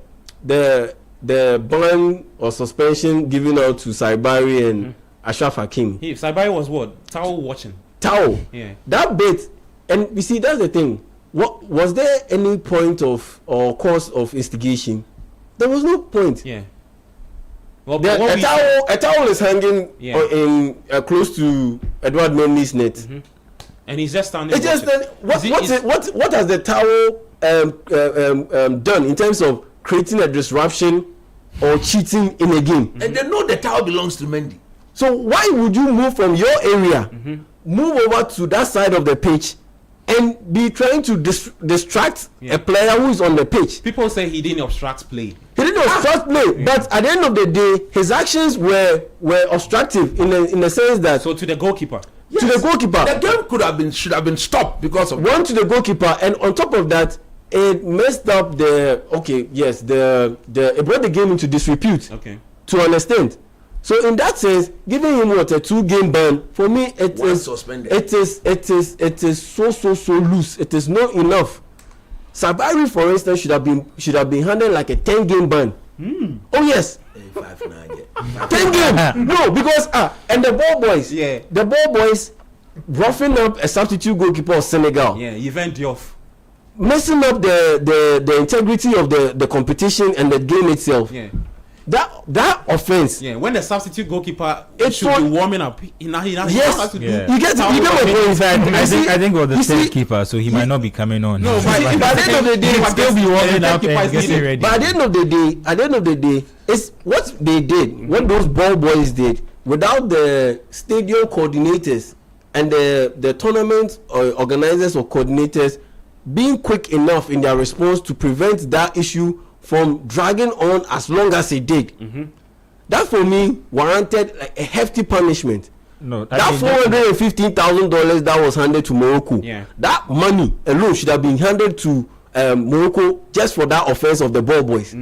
ban or suspension given out to Saibari and Ashraf Hakimi. Saibari was what? Tao watching. That bit, and you see, that's the thing. What was there any point of or cause of instigation There was no point. Yeah. Well, a towel is hanging in close to Edward Mendy's net. Mm-hmm. And he's just standing. It's just what has the towel done in terms of creating a disruption or cheating in a game? Mm-hmm. And they know the towel belongs to Mendy. So why would you move from your area, move over to that side of the pitch, and be trying to distract a player who is on the pitch? People say he didn't obstruct play. He didn't obstruct play, but at the end of the day, his actions were obstructive in the sense that. So to the goalkeeper. Yes. To the goalkeeper. The game should have been stopped because of one to the goalkeeper, and on top of that, it messed up it brought the game into disrepute. Okay. To an extent. So in that sense, giving him a 2-game ban for me it is so loose. It is not enough. Sabari, for instance, should have been handled like a 10-game ban. Oh yes. 10 game. No, because and the ball boys roughing up a substitute goalkeeper of Senegal. Yeah, event off. Messing up the integrity of the competition and the game itself. Yeah. That offense. Yeah, when the substitute goalkeeper should be warming up, he has to do. You get what I'm saying. I think it was the third keeper, so he might not be coming on. No, by the end of the day, he still be warming up and getting ready. But at the end of the day, it's what they did, what those ball boys did, without the stadium coordinators and the tournament organizers or coordinators being quick enough in their response to prevent that issue from dragging on as long as it did. That for me warranted like a hefty punishment. No, that $415,000 that was handed to Morocco, that money alone should have been handed to Morocco just for that offense of the ball boys.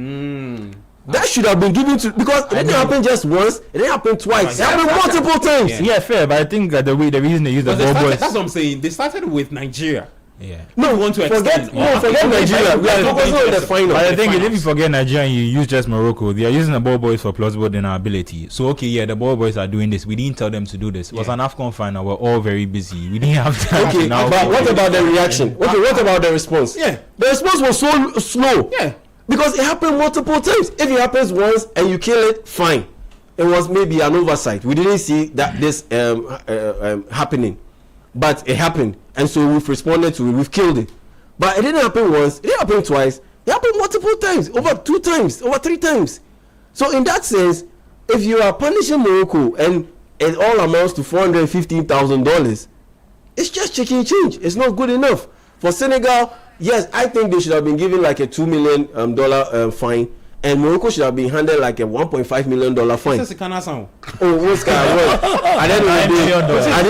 That should have been given to, because it didn't happen just once, it didn't happen twice, it happened multiple times. Yeah, fair, but I think that the reason they use the ball boys. That's what I'm saying. They started with Nigeria. Yeah. No, want to forget Nigeria. We are focusing on the final. But I think if you forget Nigeria and you use just Morocco, they are using the ball boys for plausible deniability. So okay, yeah, the ball boys are doing this. We didn't tell them to do this. It was an AFCON final. We're all very busy. We didn't have time. Okay, but what about the reaction? Okay, what about the response? Yeah, the response was so slow. Yeah, because it happened multiple times. If it happens once and you kill it, fine. It was maybe an oversight. We didn't see that this happening, but it happened, and so we've responded to it. We've killed it. But it didn't happen once, it didn't happen twice, it happened multiple times, over 2 times, over 3 times. So in that sense, if you are punishing Morocco and it all amounts to $415,000, it's just chicken change. It's not good enough. For Senegal, yes, I think they should have been given like a $2 million fine, and Morocco should have been handed like a $1.5 million fine. At the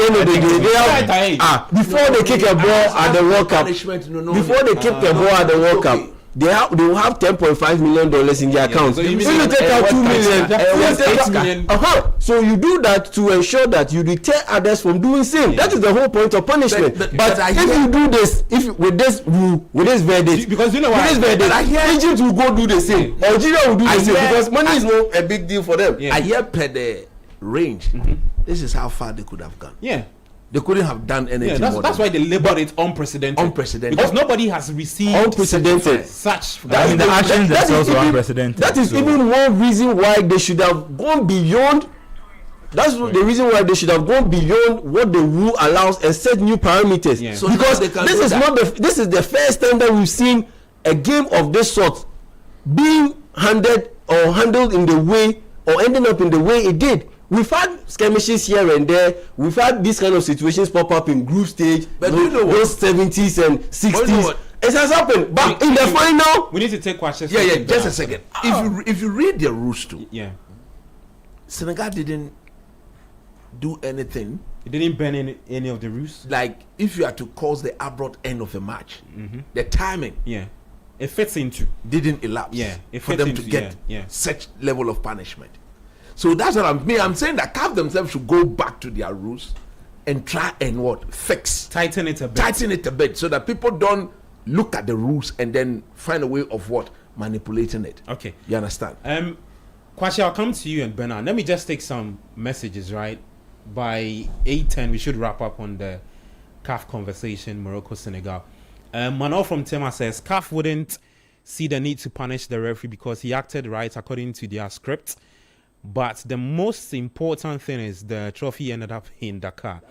end of the day, they have, before they kick a ball at the World Cup, before they kick the ball at the World Cup, they will have $10.5 million in their account. So you take out $2 million. So you do that to ensure that you deter others from doing same. That is the whole point of punishment. But if you do this, with this rule, with this verdict, because you know what, Egypt will go do the same. Algeria will do the same, because money is not a big deal for them. I hear per the range. This is how far they could have gone. Yeah. They couldn't have done anything. That's why they labeled it unprecedented. Because nobody has received unprecedented such. The actions themselves were unprecedented. That is even one reason why they should have gone beyond. That's the reason why they should have gone beyond what the rule allows and set new parameters. Yeah. So because this is the first time that we've seen a game of this sort being handled in the way or ending up in the way it did. We've had skirmishes here and there. We've had these kind of situations pop up in group stage, but you know those 70s and 60s. It has happened, but in the final, we need to take questions. Yeah, just a second. If you read the rules too, Senegal didn't do anything. It didn't bend any of the rules. Like if you are to cause the abrupt end of a match, the timing, it fits into didn't elapse. For them to get such level of punishment. So that's what I'm saying, that CAF themselves should go back to their rules and try and tighten it a bit, so that people don't look at the rules and then find a way of manipulating it. Okay, you understand? Kwashi, I'll come to you and Bernard. Let me just take some messages. Right, by 8:10 we should wrap up on the CAF conversation. Morocco, Senegal. Manuel from Tema says CAF wouldn't see the need to punish the referee because he acted right according to their script. But the most important thing is the trophy ended up in Dakar.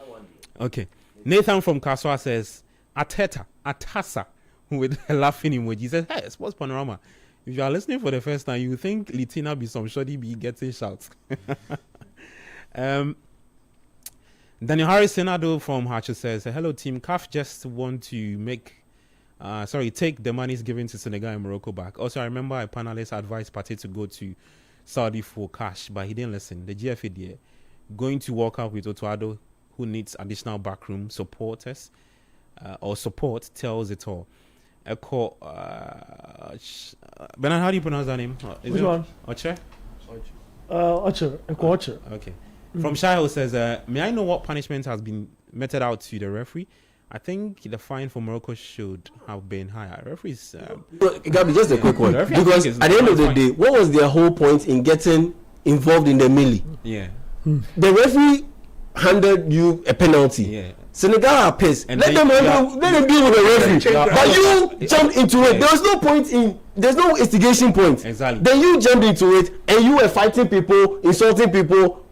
Okay. Nathan from Kaswa says, Atasa, with a laughing emoji. He says, hey, Sports Panorama. If you are listening for the first time, you think Latina be some shoddy be getting shouts. Daniel Harris Senado from Hacho says, hello team, CAF just want to take the monies given to Senegal and Morocco back. Also, I remember a panelist advised Partey to go to Saudi for cash, but he didn't listen. The GFA there going to walk out with Otuado, who needs additional backroom supporters or support, tells it all. Bernard, how do you pronounce that name? Which one? Oche? Oche. Okay. From Shaiho says, may I know what punishment has been meted out to the referee? I think the fine for Morocco should have been higher. Referees. Gabi, just a quick one. Because at the end of the day, what was their whole point in getting involved in the melee? Yeah. The referee handed you a penalty. Yeah. Senegal are pissed. Let them deal with the referee. But you jumped into it. There was no point there's no instigation point. Exactly. Then you jumped into it and you were fighting people, insulting people,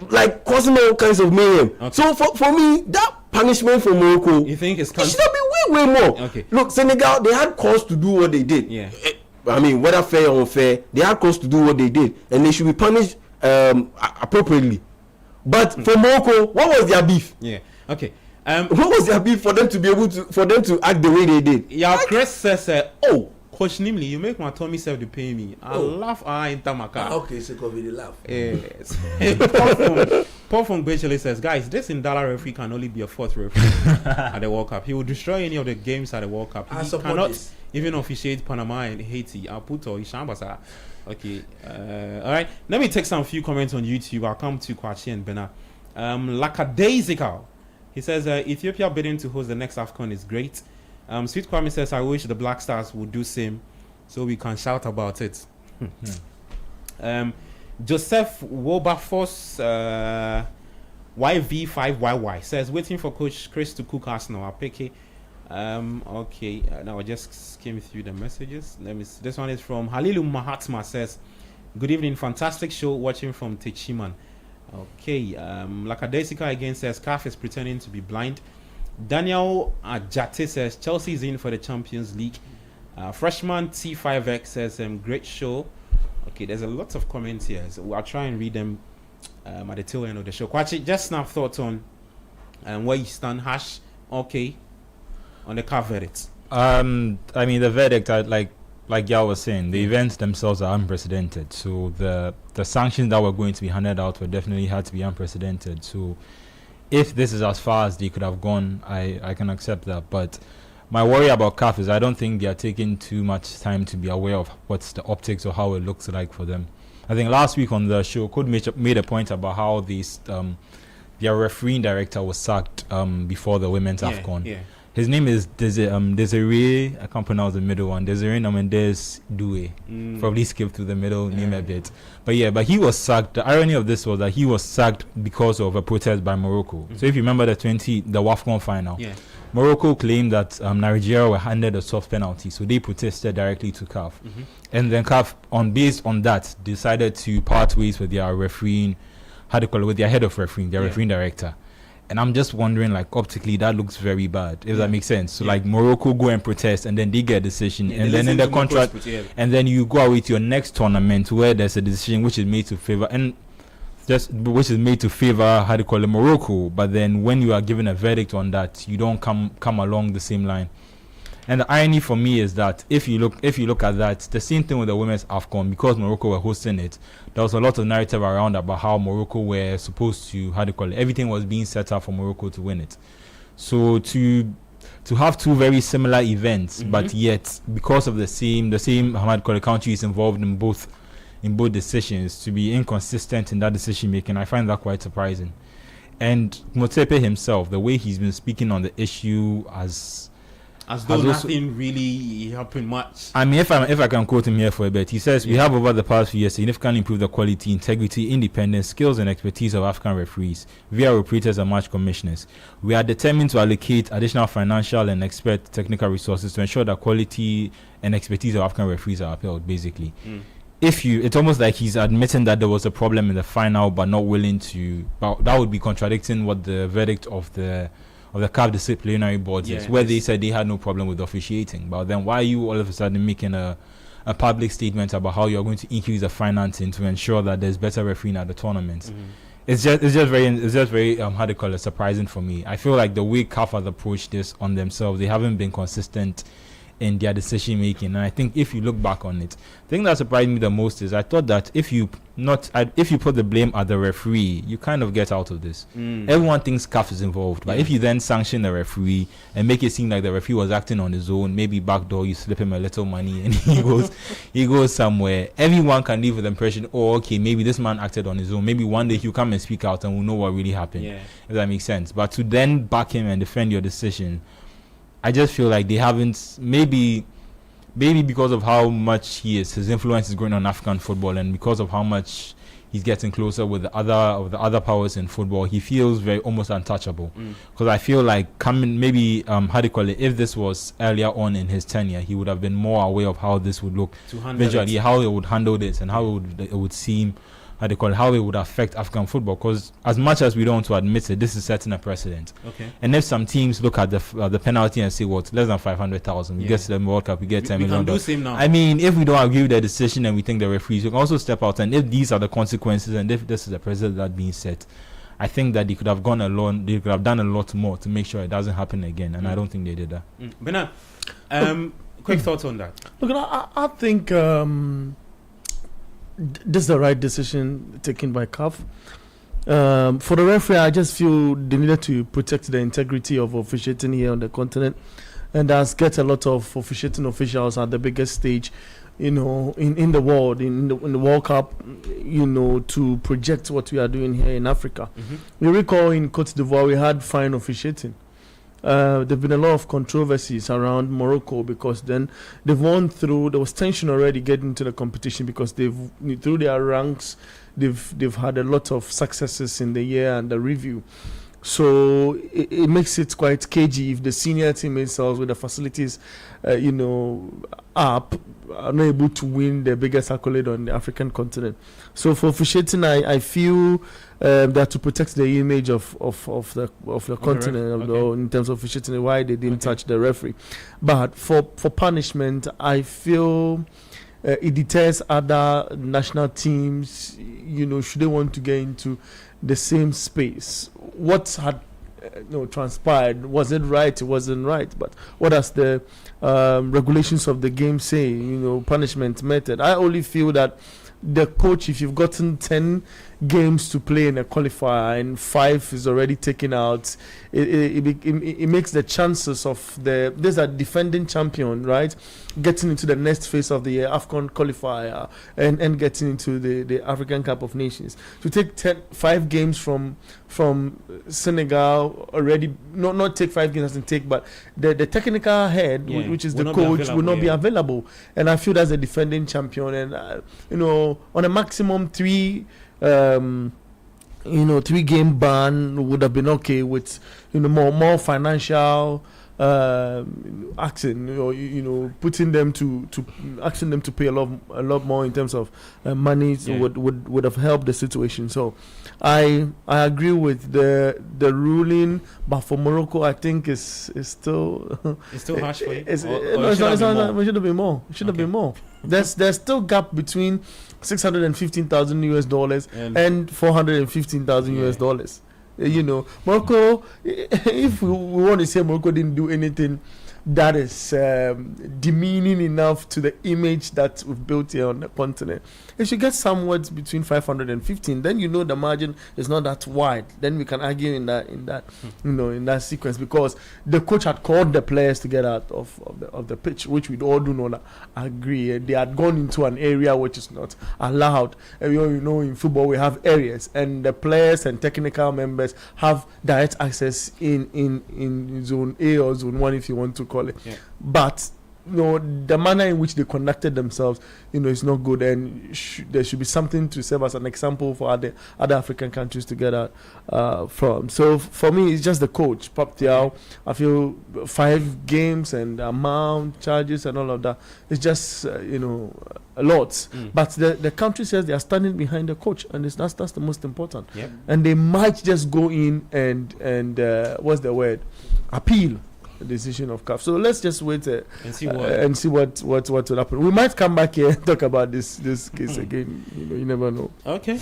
like causing all kinds of mayhem. Okay. So for me, that punishment for Morocco, you think it should have been way more. Okay. Look, Senegal, they had cause to do what they did. Yeah. I mean, whether fair or unfair, they had cause to do what they did, and they should be punished appropriately. But for Morocco, what was their beef? Yeah. Okay. What was their beef for them to be able to act the way they did? Yeah, Chris says, Coach Nimley, you make my tummy self to pay me. I laugh in Tamaka. Okay, so cover the laugh. Yes. Paul from Bechele says, guys, this Indala referee can only be a fourth referee at the World Cup. He will destroy any of the games at the World Cup. He cannot even officiate Panama and Haiti. Aputo, Ishambasa. Okay. All right. Let me take some few comments on YouTube. I'll come to Kwachi and Bena. Lakadaisical. He says, Ethiopia bidding to host the next AFCON is great. Sweet Kwame says, I wish the Black Stars would do same so we can shout about it. Joseph Wilberforce YV5YY says, waiting for Coach Chris to cook Arsenal. Okay. Okay. Now I just skim through the messages. Let me see. This one is from Halilu Mahatma says, good evening. Fantastic show watching from Techiman. Okay. Lakadesika again says, CAF is pretending to be blind. Daniel Ajate says, Chelsea is in for the Champions League. Freshman T5X says, great show. Okay, there's a lot of comments here, so I'll try and read them at the tail end of the show. Kwachi, just snap thoughts on where you stand, Hash, okay, on the CAF verdict. I mean, the verdict, like Yao was saying, the events themselves are unprecedented. So the sanctions that were going to be handed out were definitely had to be unprecedented. So if this is as far as they could have gone, I can accept that. But my worry about CAF is I don't think they are taking too much time to be aware of what's the optics or how it looks like for them. I think last week on the show, Code made a point about how their refereeing director was sacked before the women's AFCON. Yeah. His name is Desiree, I can't pronounce the middle one, Desiree Namendes Due. Probably skipped through the middle name a bit. But he was sacked. The irony of this was that he was sacked because of a protest by Morocco. So if you remember the WAFCON final, Morocco claimed that Nigeria were handed a soft penalty, so they protested directly to CAF. And then CAF, based on that, decided to part ways with their refereeing, with their head of refereeing, their refereeing director. And I'm just wondering, optically, that looks very bad, if that makes sense. So, Morocco go and protest, and then they get a decision. And then in the contract, and then you go out with your next tournament where there's a decision which is made to favor, Morocco. But then when you are given a verdict on that, you don't come along the same line. And the irony for me is that if you look at that, the same thing with the women's AFCON, because Morocco were hosting it, there was a lot of narrative around about how Morocco were supposed to, everything was being set up for Morocco to win it. So to have two very similar events, but yet because of the same country is involved in both decisions, to be inconsistent in that decision making, I find that quite surprising. And Motsepe himself, the way he's been speaking on the issue As though nothing really happened much. I mean, if I can quote him here for a bit, he says, "We have over the past few years significantly improved the quality, integrity, independence, skills, and expertise of African referees via operators and match commissioners. We are determined to allocate additional financial and expert technical resources to ensure that quality and expertise of African referees are upheld." Basically, it's almost like he's admitting that there was a problem in the final, but not willing to. But that would be contradicting what the verdict of the CAF disciplinary boards is, where they said they had no problem with officiating. But then why are you all of a sudden making a public statement about how you're going to increase the financing to ensure that there's better refereeing at the tournament? It's just very how do you call it, surprising for me. I feel like the way CAF has approached this on themselves, they haven't been consistent in their decision making. And I think if you look back on it, the thing that surprised me the most is I thought that if you put the blame at the referee, you kind of get out of this. Everyone thinks CAF is involved, but if you then sanction the referee and make it seem like the referee was acting on his own, maybe backdoor, you slip him a little money and he goes somewhere, everyone can leave with the impression, oh, okay, maybe this man acted on his own. Maybe one day he'll come and speak out and we'll know what really happened. If that makes sense. But to then back him and defend your decision, I just feel like they haven't, maybe because of how much his influence is growing on African football, and because of how much he's getting closer with the other powers in football, he feels very almost untouchable. Because I feel like if this was earlier on in his tenure, he would have been more aware of how this would look visually, how he would handle this, and how it would seem. How it would affect African football, because as much as we don't want to admit it, this is setting a precedent. And if some teams look at the penalty and say, what, less than 500,000, we get to the World Cup, we get $10 million. I mean, if we don't agree with the decision and we think the referees, we can also step out, and if these are the consequences and if this is the precedent that being set, I think that they could have gone along, they could have done a lot more to make sure it doesn't happen again, and I don't think they did that. Bernard, quick thoughts on that? Look, I think this is the right decision taken by CAF. For the referee, I just feel they needed to protect the integrity of officiating here on the continent, and that's get a lot of officiating officials at the biggest stage, in the world, in the World Cup, to project what we are doing here in Africa. You recall in Cote d'Ivoire we had fine officiating. There've been a lot of controversies around Morocco because then they've won through. There was tension already getting into the competition because through their ranks, they've had a lot of successes in the year and the review. So it makes it quite cagey if the senior team themselves with the facilities, up, are not able to win the biggest accolade on the African continent. So for officiating, I feel that to protect the image of the continent, in terms of officiating, why they didn't touch the referee. But for punishment, I feel it deters other national teams. Should they want to get into the same space? What had transpired? Was it right? It wasn't right. But what does the regulations of the game say? Punishment method. I only feel that the coach, if you've gotten 10 games to play in a qualifier and 5 is already taken out, it makes the chances of there's a defending champion, right, getting into the next phase of the AFCON qualifier and getting into the African Cup of Nations. To take 5 games from Senegal already, not take 5 games, doesn't take, but the technical head, which is the coach, will not be available. And I feel that's a defending champion. And on a maximum 3 3-game ban would have been okay with more financial asking, putting them to asking them to pay a lot more in terms of money would have helped the situation. So I agree with the ruling, but for Morocco I think it's still it's still harsh for you. It should have been more. It should have been more. There's still gap between $615,000 and $415,000 Morocco, if we want to say Morocco didn't do anything that is demeaning enough to the image that we've built here on the continent, if you get somewhere between 500 and 15, then the margin is not that wide. Then we can argue in that sequence, because the coach had called the players to get out of the pitch, which we all do not agree. They had gone into an area which is not allowed. In football we have areas, and the players and technical members have direct access in zone A or zone 1, if you want to call call it. Yeah. But the manner in which they conducted themselves, is not good, and there should be something to serve as an example for other African countries to get out from. So for me, it's just the coach, Pap Thiaw. I feel 5 games and the amount, charges, and all of that. It's just a lot. But the country says they are standing behind the coach, and that's the most important. Yep. And they might just go in and what's the word? Appeal the decision of CAF. So let's just wait and see what will happen. We might come back here and talk about this case again. You never know. Okay.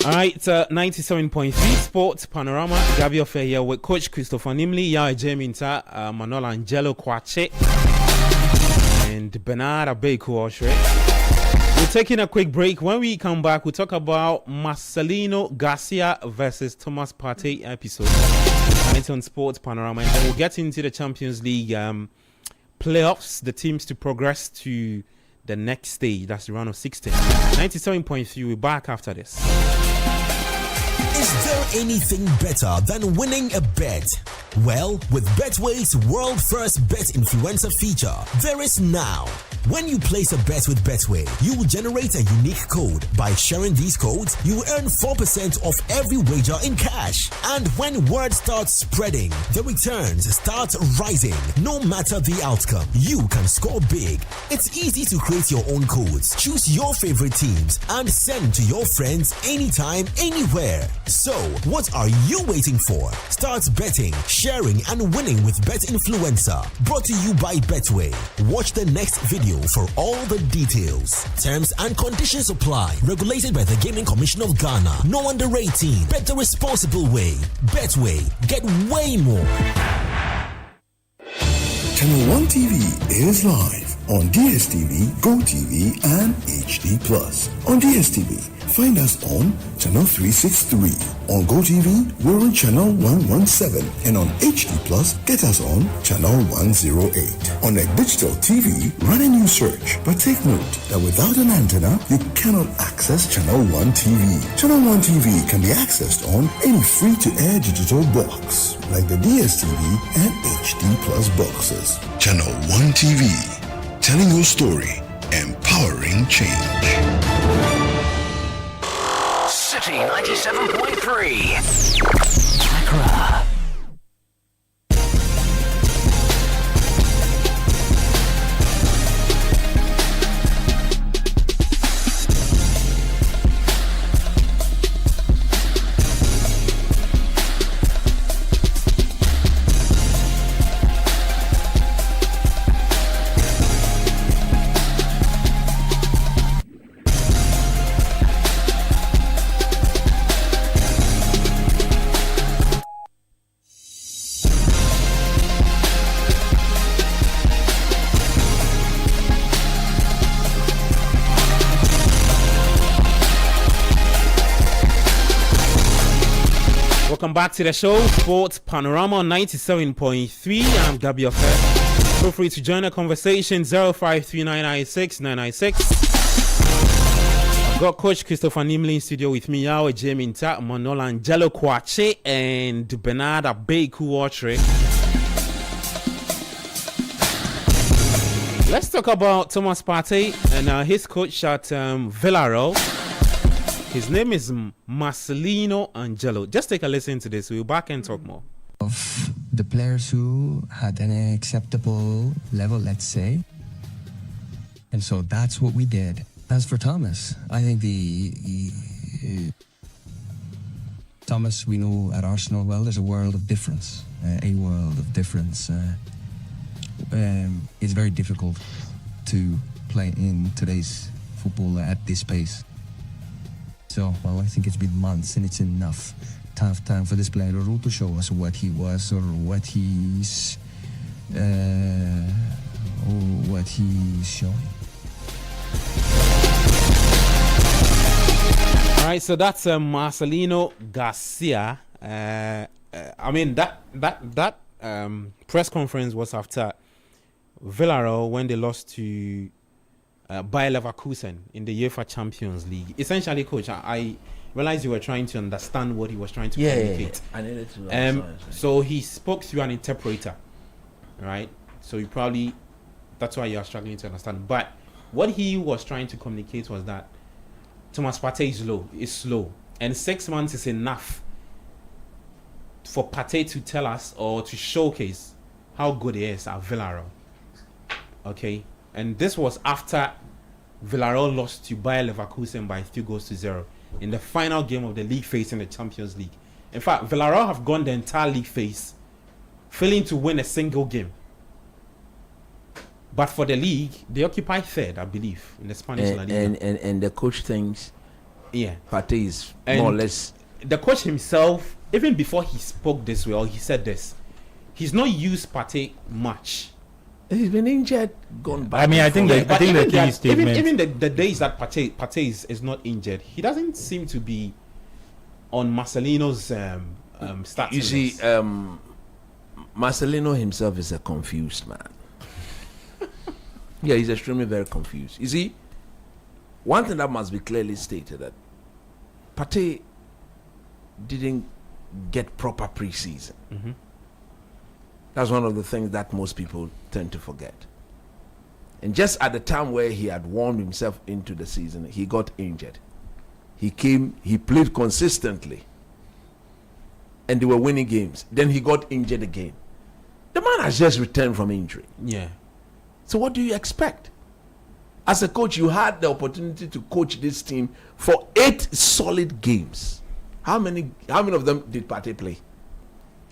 All right, 97.3 Sports Panorama. Gabi Ofe here with Coach Christopher Nimley, Yao Jeminta, Manuel Angelo Kwache, and Bernard Abeku Oshre. We're taking a quick break. When we come back, we'll talk about Marcelino Garcia versus Thomas Partey episode. And it's on Sports Panorama. And then we'll get into the Champions League playoffs, the teams to progress to the next stage. That's the round of 16. 97.3. We're back after this. Is there anything better than winning a bet? Well, with Betway's world first bet influencer feature, there is now. When you place a bet with Betway, you will generate a unique code. By sharing these codes, you will earn 4% of every wager in cash. And when word starts spreading, the returns start rising. No matter the outcome, you can score big. It's easy to create your own codes. Choose your favorite teams and send to your friends anytime, anywhere. So, what are you waiting for? Start betting, sharing, and winning with Bet Influencer. Brought to you by Betway. Watch the next video for all the details. Terms and conditions apply. Regulated by the Gaming Commission of Ghana. No under 18. Bet the responsible way. Betway. Get way more. Channel 1 TV is live on DSTV, GoTV, and HD+. On DSTV, find us on Channel 363. On GoTV, we're on Channel 117. And on HD+, get us on Channel 108. On a digital TV, run a new search. But take note that without an antenna, you cannot access Channel 1 TV. Channel 1 TV can be accessed on any free-to-air digital box, like the DSTV and HD+ boxes. Channel 1 TV, telling your story, empowering change. Citi 97.3. Accra. Welcome back to the show, Sports Panorama 97.3. I'm Gabi Ofe. Feel free to join the conversation 053996 I've got Coach Christopher Nimley in studio with me, Yao Jeminta, Manuel Angelo Kwache, and Bernard Abeku Oshre. Let's talk about Thomas Partey and his coach at Villarreal. His name is Marcelino Angelo. Just take a listen to this. We'll back and talk more. Of the players who had an acceptable level, let's say. And so that's what we did. As for Thomas, I think Thomas, we know at Arsenal, well, there's a world of difference. It's very difficult to play in today's football at this pace. So, well, I think it's been months and it's enough. Tough time for this player to show us what he was or what he's showing. All right, so that's Marcelino Garcia. I mean, that press conference was after Villarreal when they lost to Bayer Leverkusen in the UEFA Champions League. Essentially, coach, I realized you were trying to understand what he was trying to communicate. I needed to. So he spoke through an interpreter, right? So you probably, that's why you are struggling to understand. But what he was trying to communicate was that Thomas Partey is slow, and 6 months is enough for Partey to tell us or to showcase how good he is at Villarreal. Okay, and this was after Villarreal lost to Bayer Leverkusen by 3-0 in the final game of the league phase in the Champions League. In fact, Villarreal have gone the entire league phase, failing to win a single game. But for the league, they occupy third, I believe, in the Spanish La Liga. And the coach thinks, Partey is more or less. The coach himself, even before he spoke this way or he said this, he's not used Partey much. He's been injured, gone back. I mean, I think the key statement. Even the days that Partey is not injured, he doesn't seem to be on Marcelino's stats. You see, Marcelino himself is a confused man. Yeah, he's extremely very confused. You see, one thing that must be clearly stated that Partey didn't get proper preseason. Mm-hmm. That's one of the things that most people tend to forget. And just at the time where he had warmed himself into the season, he got injured. He played consistently, and they were winning games. Then he got injured again. The man has just returned from injury. Yeah. So what do you expect? As a coach, you had the opportunity to coach this team for 8 solid games. How many of them did Partey play?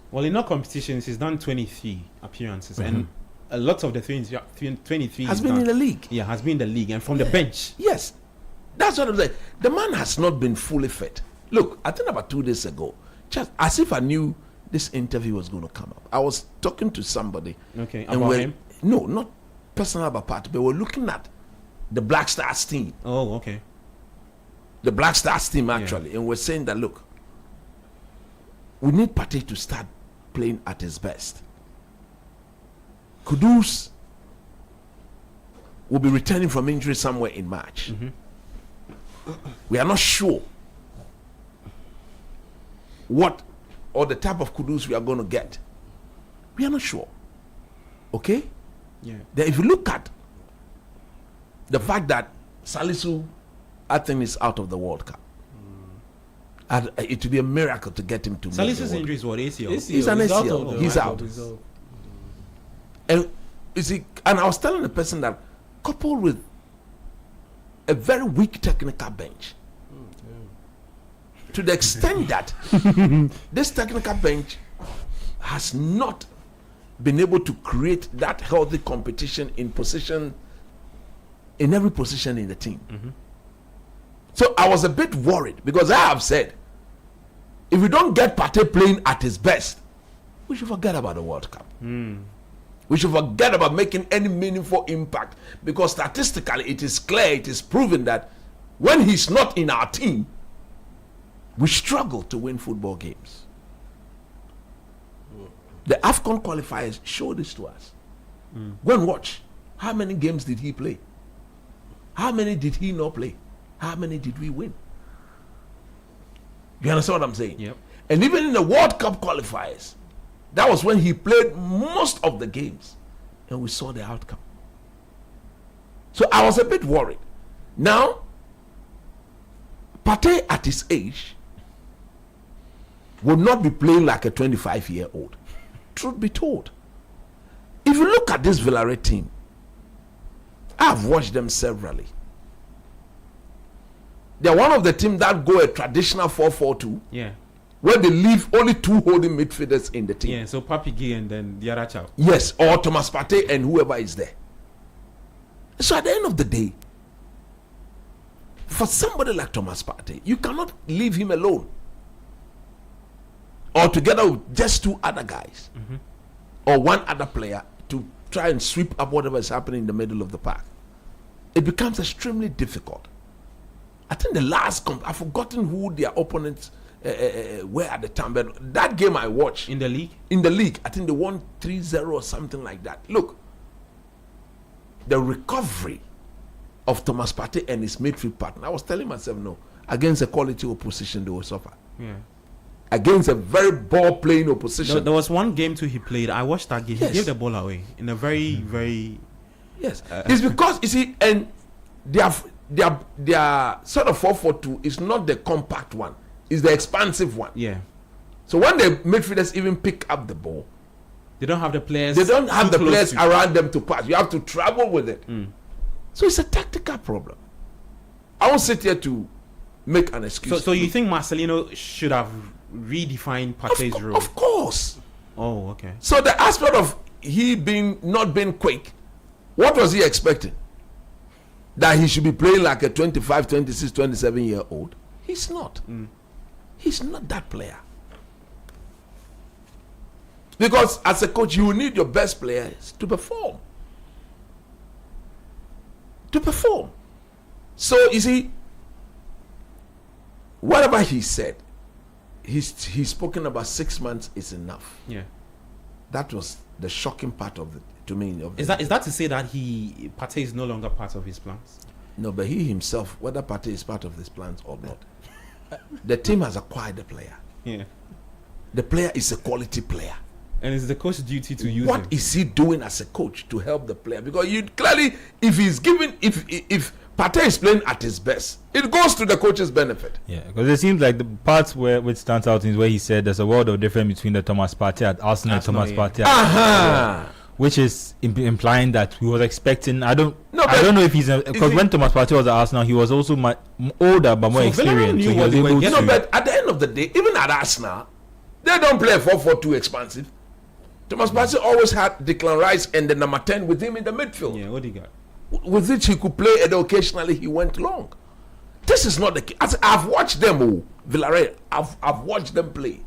Well, in all competitions, he's done 23 appearances, and a lot of the 23 has been in the league. Yeah, has been in the league and from the bench. Yes, that's what I'm saying. The man has not been fully fit. Look, I think about 2 days ago, just as if I knew this interview was going to come up, I was talking to somebody. Okay, and about him? No, not personal about Partey, but we're looking at the Black Stars team. Oh, okay. The Black Stars team, actually, and we're saying that, look, we need Partey to start playing at his best. Kudus will be returning from injury somewhere in March. We are not sure what or the type of Kudus we are going to get. We are not sure. Okay? Yeah. Then if you look at the fact that Salisu, I think, is out of the World Cup. It would be a miracle to get him to. Salisu's injury is what? ACL? He's an ACL. He's out. And you see, and I was telling the person that, coupled with a very weak technical bench, to the extent that this technical bench has not been able to create that healthy competition in every position in the team. So I was a bit worried because I have said, if we don't get Partey playing at his best, we should forget about the World Cup. We should forget about making any meaningful impact, because statistically it is clear, it is proven that when he's not in our team, we struggle to win football games. The AFCON qualifiers show this to us. Go and watch. How many games did he play? How many did he not play? How many did we win? You understand what I'm saying? Yep. And even in the World Cup qualifiers, that was when he played most of the games, and we saw the outcome. So I was a bit worried. Now, Partey at his age will not be playing like a 25-year-old. Truth be told. If you look at this Villarreal team, I've watched them severally. They're one of the teams that go a traditional 4-4-2. Yeah. Where they leave only 2 holding midfielders in the team. Yeah, so Papi Gay and then the other child. Yes, or Thomas Partey and whoever is there. So at the end of the day, for somebody like Thomas Partey, you cannot leave him alone. Or together with just 2 other guys. Or 1 other player to try and sweep up whatever is happening in the middle of the park. It becomes extremely difficult. I think the last I've forgotten who their opponents were at the time, but that game I watched in the league, I think they won 3-0 or something like that. Look, the recovery of Thomas Partey and his midfield partner, I was telling myself, no, against a quality opposition, they will suffer. Yeah. Against a very ball-playing opposition. There was one game too he played. I watched that game. Yes. He gave the ball away in a very, very... Yes. It's because, you see, and their sort of 4-4-2 is not the compact one. It's the expansive one. Yeah. So when the midfielders even pick up the ball, they don't have the players. They don't have the players around them to pass. You have to travel with it. So it's a tactical problem. I won't sit here to make an excuse. So you think Marcelino should have redefined Partey's role? Of course. Oh, okay. So the aspect of he not being quick, what was he expecting? That he should be playing like a 25, 26, 27-year-old? He's not. He's not that player. Because as a coach, you need your best players to perform. To perform. So, you see, whatever he said, he's spoken about 6 months is enough. Yeah. That was the shocking part of it to me. Is that to say that Partey is no longer part of his plans? No, but he himself, whether Partey is part of his plans or not, the team has acquired the player. Yeah. The player is a quality player. And it's the coach's duty to use What him. is he doing as a coach to help the player? Because you clearly, if Partey is playing at his best, it goes to the coach's benefit. Yeah, because it seems like the parts which stands out is where he said there's a world of difference between the Thomas Partey at Arsenal and Thomas Partey at which is implying that he was expecting. I don't know if he's because when Thomas Partey was at Arsenal, he was also older but more experienced. So he was able to. But at the end of the day, even at Arsenal, they don't play 4-4-2 expansive. Thomas Partey always had Declan Rice and the number 10 with him in the midfield. Yeah, what do you got? With which he could play, and occasionally he went long. This is not the case. I've watched them, Villarreal. I've watched them play.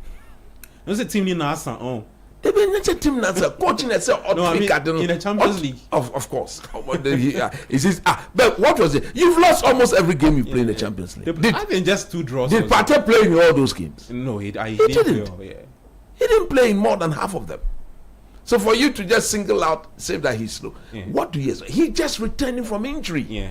There's a team in Arsenal. They've been a team that's coaching itself. No, I mean, in the Champions League. Of course. But what was it? You've lost almost every game you play in the Champions League. I think just 2 draws. Did Partey play in all those games? No, he didn't. He didn't play in more than half of them. So for you to just single out, say that he's slow, what do you say? He's just returning from injury. Yeah.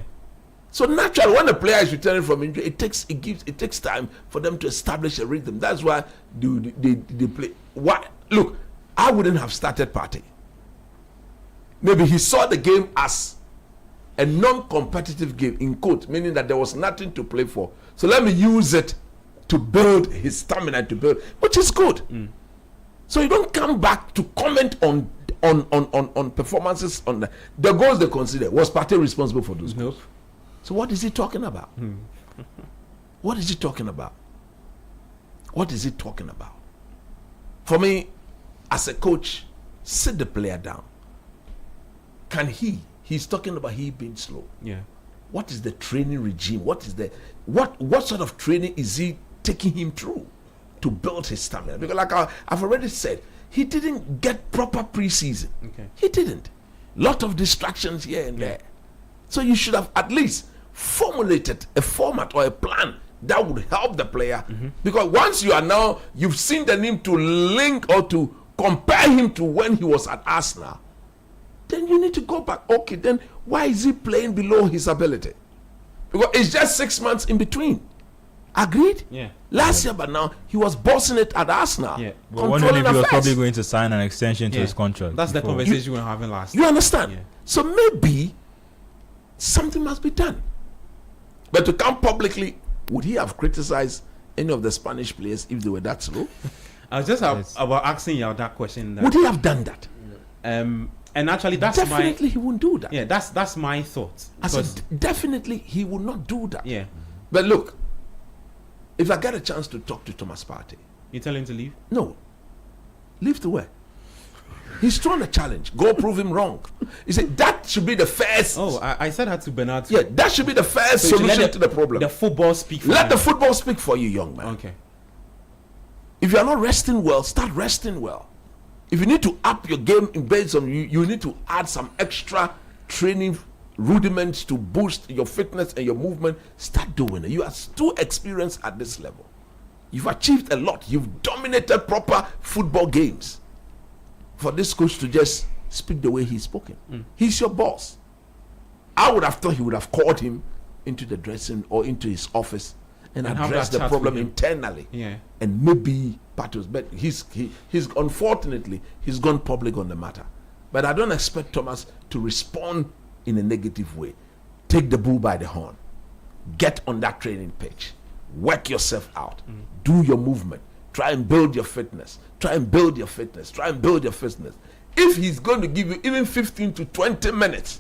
So naturally, when a player is returning from injury, it takes time for them to establish a rhythm. That's why they play. Why? Look, I wouldn't have started Partey. Maybe he saw the game as a non-competitive game, in quote, meaning that there was nothing to play for. So let me use it to build his stamina, which is good. So you don't come back to comment on performances on the goals they consider. Was Partey responsible for those goals? So what is he talking about? What is he talking about? What is he talking about? For me, as a coach, sit the player down. Can he's talking about he being slow. Yeah. What is the training regime? What sort of training is he taking him through to build his stamina? Because like I've already said, he didn't get proper preseason. Okay. He didn't. Lot of distractions here and there. So you should have at least formulated a format or a plan that would help the player. Because once you've seen the name to link or to compare him to when he was at Arsenal, then you need to go back. Okay, then why is he playing below his ability? Because it's just 6 months in between. Agreed? Yeah. Last year, but now he was bossing it at Arsenal. Yeah. But wondering if he was probably going to sign an extension to his contract. That's the conversation we were having last. You understand? Yeah. So maybe something must be done. But to come publicly, would he have criticized any of the Spanish players if they were that slow? I was just about asking you that question. Would he have done that? And actually, that's definitely he wouldn't do that. Yeah, that's my thought. I said definitely he would not do that. Yeah. But look, if I get a chance to talk to Thomas Partey, you tell him to leave? No. Leave to where? He's thrown a challenge. Go prove him wrong. He said that should be the first. Oh, I said that to Bernard. Yeah, that should be the first solution to the problem. The football speak for Let the football speak for you, young man. Okay. If you are not resting well, start resting well. If you need to up your game based on you need to add some extra training rudiments to boost your fitness and your movement. Start doing it. You are too experienced at this level. You've achieved a lot. You've dominated proper football games. For this coach to just speak the way he's spoken. He's your boss. I would have thought he would have called him into the dressing or into his office and addressed the problem internally. Yeah. And maybe Partey, but he's unfortunately he's gone public on the matter. But I don't expect Thomas to respond in a negative way. Take the bull by the horn. Get on that training pitch. Work yourself out. Do your movement. Try and build your fitness. If he's going to give you even 15 to 20 minutes,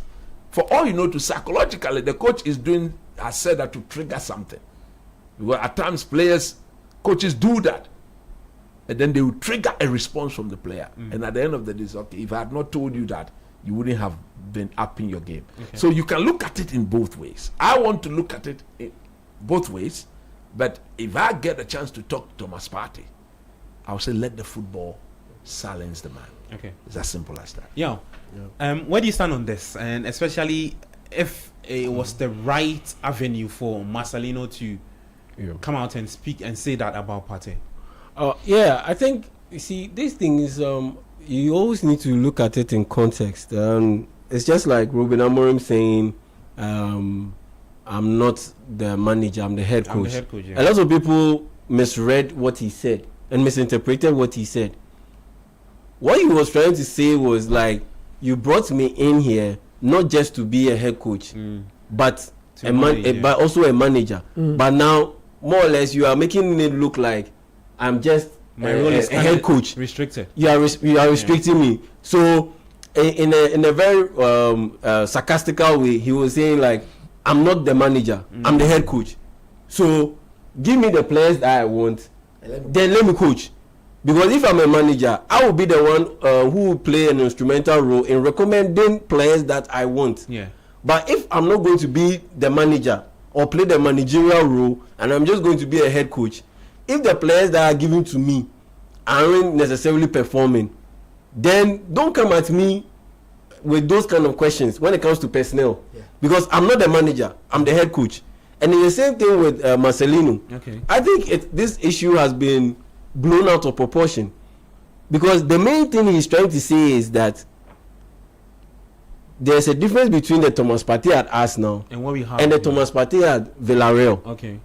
for all you know, to psychologically, the coach has said that to trigger something. Because at times coaches do that. And then they will trigger a response from the player. And at the end of the day, it's okay, if I had not told you that, you wouldn't have been up in your game. Okay. So you can look at it in both ways. I want to look at it in both ways, but if I get a chance to talk to Thomas Partey, I'll say let the football silence the man. Okay. It's as simple as that. Yeah. Where do you stand on this? And especially if it was the right avenue for Marcelino to come out and speak and say that about Partey? Yeah, I think, you see, this thing is, you always need to look at it in context. It's just like Ruben Amorim saying, I'm not the manager, I'm the head coach. The head coach, yeah. A lot of people misread what he said and misinterpreted what he said. What he was trying to say was like, you brought me in here not just to be a head coach, but but also a manager. But now, more or less, you are making it look like I'm just my role is a head coach. Restricted. You are restricting me. So, in a very sarcastical way, he was saying like, I'm not the manager, I'm the head coach. So, give me the players that I want, then let me coach. Because if I'm a manager, I will be the one who will play an instrumental role in recommending players that I want. Yeah. But if I'm not going to be the manager or play the managerial role, and I'm just going to be a head coach, if the players that are given to me aren't necessarily performing, then don't come at me with those kind of questions when it comes to personnel. Yeah. Because I'm not the manager, I'm the head coach. And it's the same thing with Marcelino. Okay. I think this issue has been blown out of proportion, because the main thing he's trying to say is that there's a difference between the Thomas Partey at Arsenal and the Thomas Partey at Villarreal. Okay.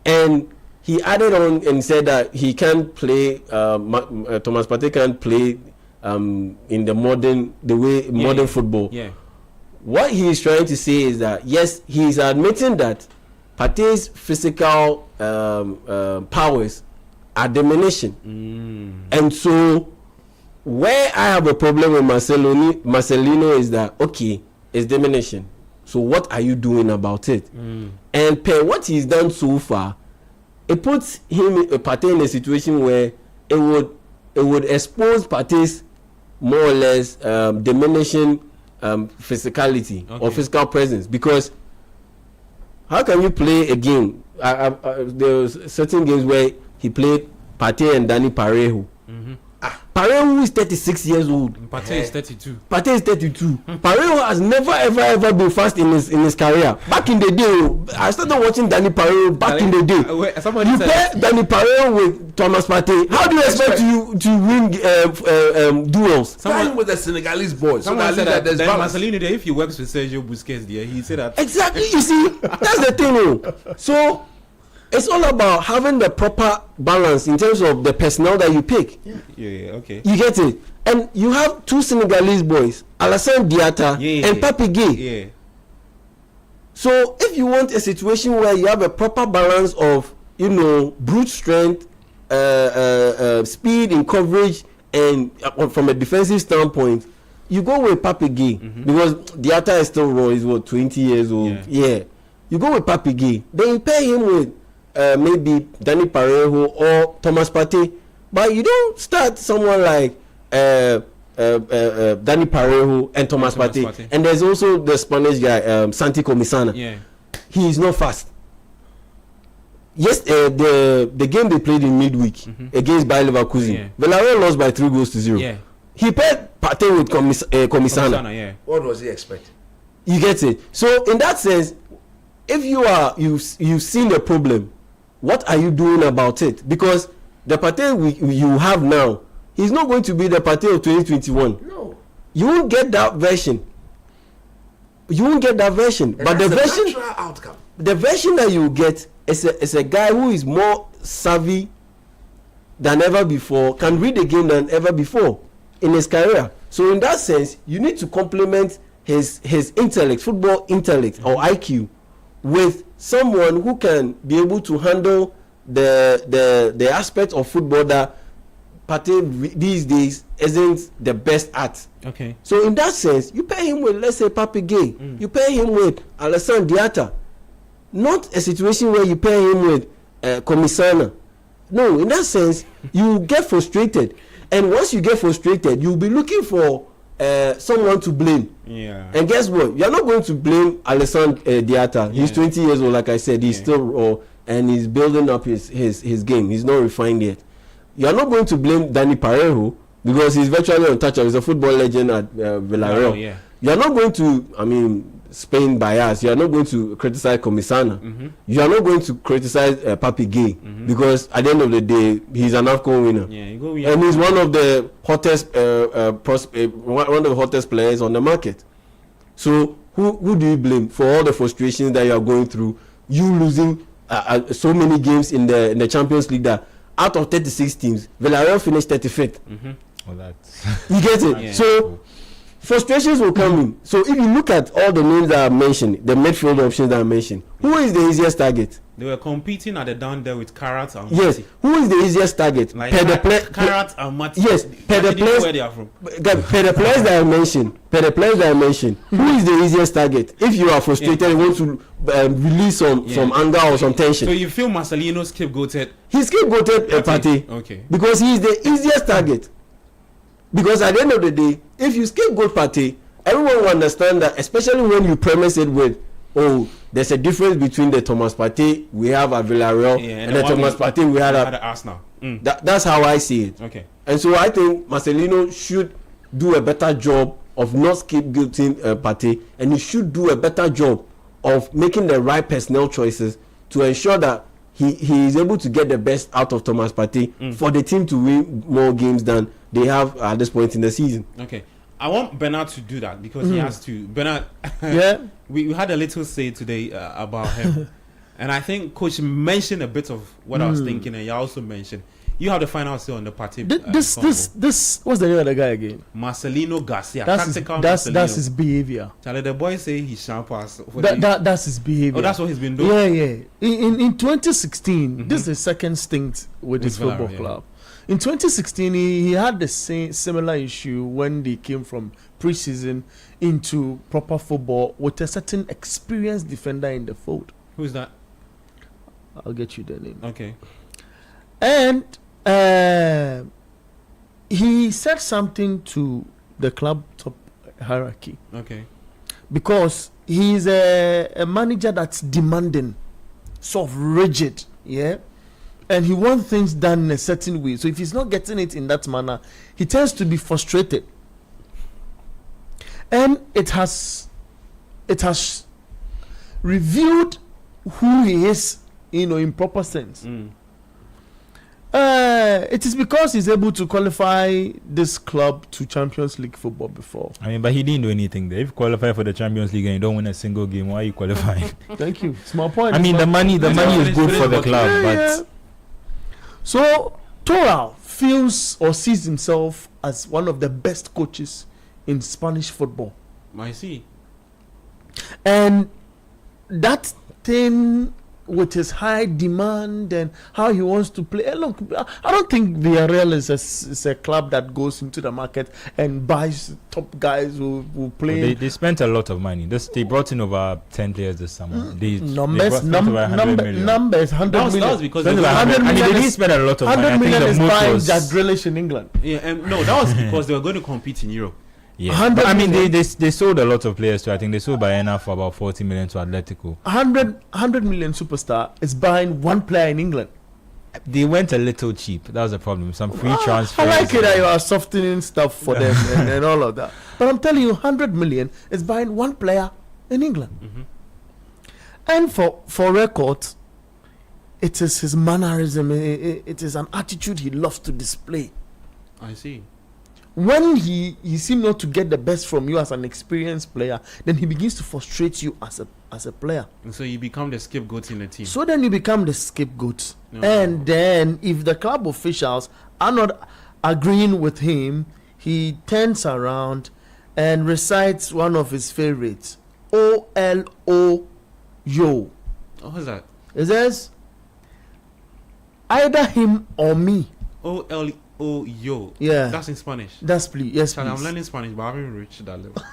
And he added on and said that he can't play, Thomas Partey can't play in the modern football. Yeah. What he is trying to say is that, yes, he is admitting that Partey's physical powers are diminishing. And so where I have a problem with Marcelino is that, okay, it's diminishing. So what are you doing about it? And per what he's done so far, it puts Partey in a situation where it would expose Partey's more or less diminishing physicality or physical presence. Because how can you play a game? There was certain games where he played Partey and Danny Parejo. Parejo is 36 years old. Partey is 32. Partey is 32. Parejo has never ever been fast in his career. Back in the day, I started watching Danny Parejo back in the day. You pair Danny Parejo with Thomas Partey. How do you expect to win duels? Someone with the Senegalese boys. Someone said that Marcelino, if he works with Sergio Busquets, he said that. Exactly. You see, that's the thing. So it's all about having the proper balance in terms of the personnel that you pick. Yeah, okay. You get it? And you have two Senegalese boys, Alassane Diatta and Pape Gueye. Yeah. So if you want a situation where you have a proper balance of, brute strength, speed in coverage, and from a defensive standpoint, you go with Pape Gueye because Diatta is still raw. He's 20 years old. Yeah. You go with Pape Gueye. Then you pair him with maybe Danny Parejo or Thomas Partey, but you don't start someone like Danny Parejo and Thomas Partey. And there's also the Spanish guy, Santi Comisana. Yeah. He is not fast. Yes, the game they played in midweek against Bayer Leverkusen, Villarreal lost by 3-0. Yeah. He paired Partey with Comisana. What was he expecting? You get it? So in that sense, if you've seen the problem, what are you doing about it? Because the Partey you have now, he's not going to be the Partey of 2021. No. You won't get that version. You won't get that version. And but the version, outcome. the version that you get is a guy who is more savvy than ever before, can read the game than ever before in his career. So in that sense, you need to complement his intellect, football intellect or IQ, with someone who can be able to handle the aspect of football that Partey these days isn't the best at. Okay. So in that sense, you pair him with, let's say, Papi Gay. You pair him with Alassane Diatta. Not a situation where you pair him with Komisana. No, in that sense, you get frustrated. And once you get frustrated, you'll be looking for someone to blame. Yeah. And guess what? You're not going to blame Alassane Diatta. He's 20 years old, like I said. He's still raw, and he's building up his game. He's not refined yet. You're not going to blame Danny Parejo because he's virtually untouchable. He's a football legend at Villarreal. Oh, yeah. You're not going to, Spain bias. You're not going to criticize Komisana. You are not going to criticize Papi Gay because at the end of the day, he's an AFCON winner. Yeah, you go, and he's one of the hottest one of the hottest players on the market. So who do you blame for all the frustrations that you are going through? You losing so many games in the Champions League that out of 36 teams, Villarreal finished 35th. Well, that's you get it. Yeah. So frustrations will come in. So if you look at all the names that I mentioned, the midfield options that I mentioned, who is the easiest target? They were competing at the down there with Karat and Yes. Mati. Who is the easiest target? Like Karat and Mati. Yes. Per the players. Where they are from. Per the players that I mentioned. Who is the easiest target? If you are frustrated, you want to release some anger or some tension. So you feel Marcelino scapegoated? He scapegoated Partey. Okay. Because he is the easiest target. Because at the end of the day, if you scapegoat Partey, everyone will understand that, especially when you premise it with, there's a difference between the Thomas Partey we have at Villarreal and the Thomas Partey we had at Arsenal. That's how I see it. Okay. And so I think Marcelino should do a better job of not scapegoating Partey, and he should do a better job of making the right personnel choices to ensure that he is able to get the best out of Thomas Partey for the team to win more games than they have at this point in the season. Okay. I want Bernard to do that because he has to. Bernard, we had a little say today about him. And I think Coach mentioned a bit of what I was thinking, and you also mentioned you have the final say on the party. This what's the name of the guy again? Marcelino Garcia. That's his behavior. Charlie, the boy say he's sharp as. That's his behavior. Oh, that's what he's been doing. Yeah. In 2016, this is the second stint with his football club. In 2016, he had the same similar issue when they came from preseason into proper football with a certain experienced defender in the fold. Who's that? I'll get you the name. Okay. And he said something to the club top hierarchy. Okay. Because he's a manager that's demanding, sort of rigid, yeah? And he wants things done in a certain way. So if he's not getting it in that manner, he tends to be frustrated. And it has revealed who he is, in proper sense. It is because he's able to qualify this club to Champions League football before. I mean, but he didn't do anything there. If you qualify for the Champions League and you don't win a single game, why are you qualifying? Thank you. Small point. I mean, the money is good for the club, but. So Toral feels or sees himself as one of the best coaches in Spanish football. I see. And that thing with his high demand and how he wants to play. Look, I don't think Villarreal is a club that goes into the market and buys top guys who play. Well, they spent a lot of money. They brought in over 10 players this summer. Numbers, 100 million. That was because they didn't spend a lot of money. 100 million is buying Jack Grealish in England. Yeah, and no, that was because they were going to compete in Europe. Yeah, but I mean, they sold a lot of players too. I think they sold Baena for about 40 million to Atletico. 100 million superstar is buying one player in England. They went a little cheap. That was the problem. Some free transfers. I like it that you are softening stuff for them and all of that. But I'm telling you, 100 million is buying one player in England. And for record, it is his mannerism. It is an attitude he loves to display. I see. when he seems not to get the best from you as an experienced player, then he begins to frustrate you as a player. And so you become the scapegoat in the team. So then you become the scapegoat. And then if the club officials are not agreeing with him, he turns around and recites one of his favorites, O-L-O yo. Oh, what's that? It says, either him or me. O-L-O yo. Yeah. That's in Spanish. That's please. Yes, please. I'm learning Spanish, but I haven't reached that level.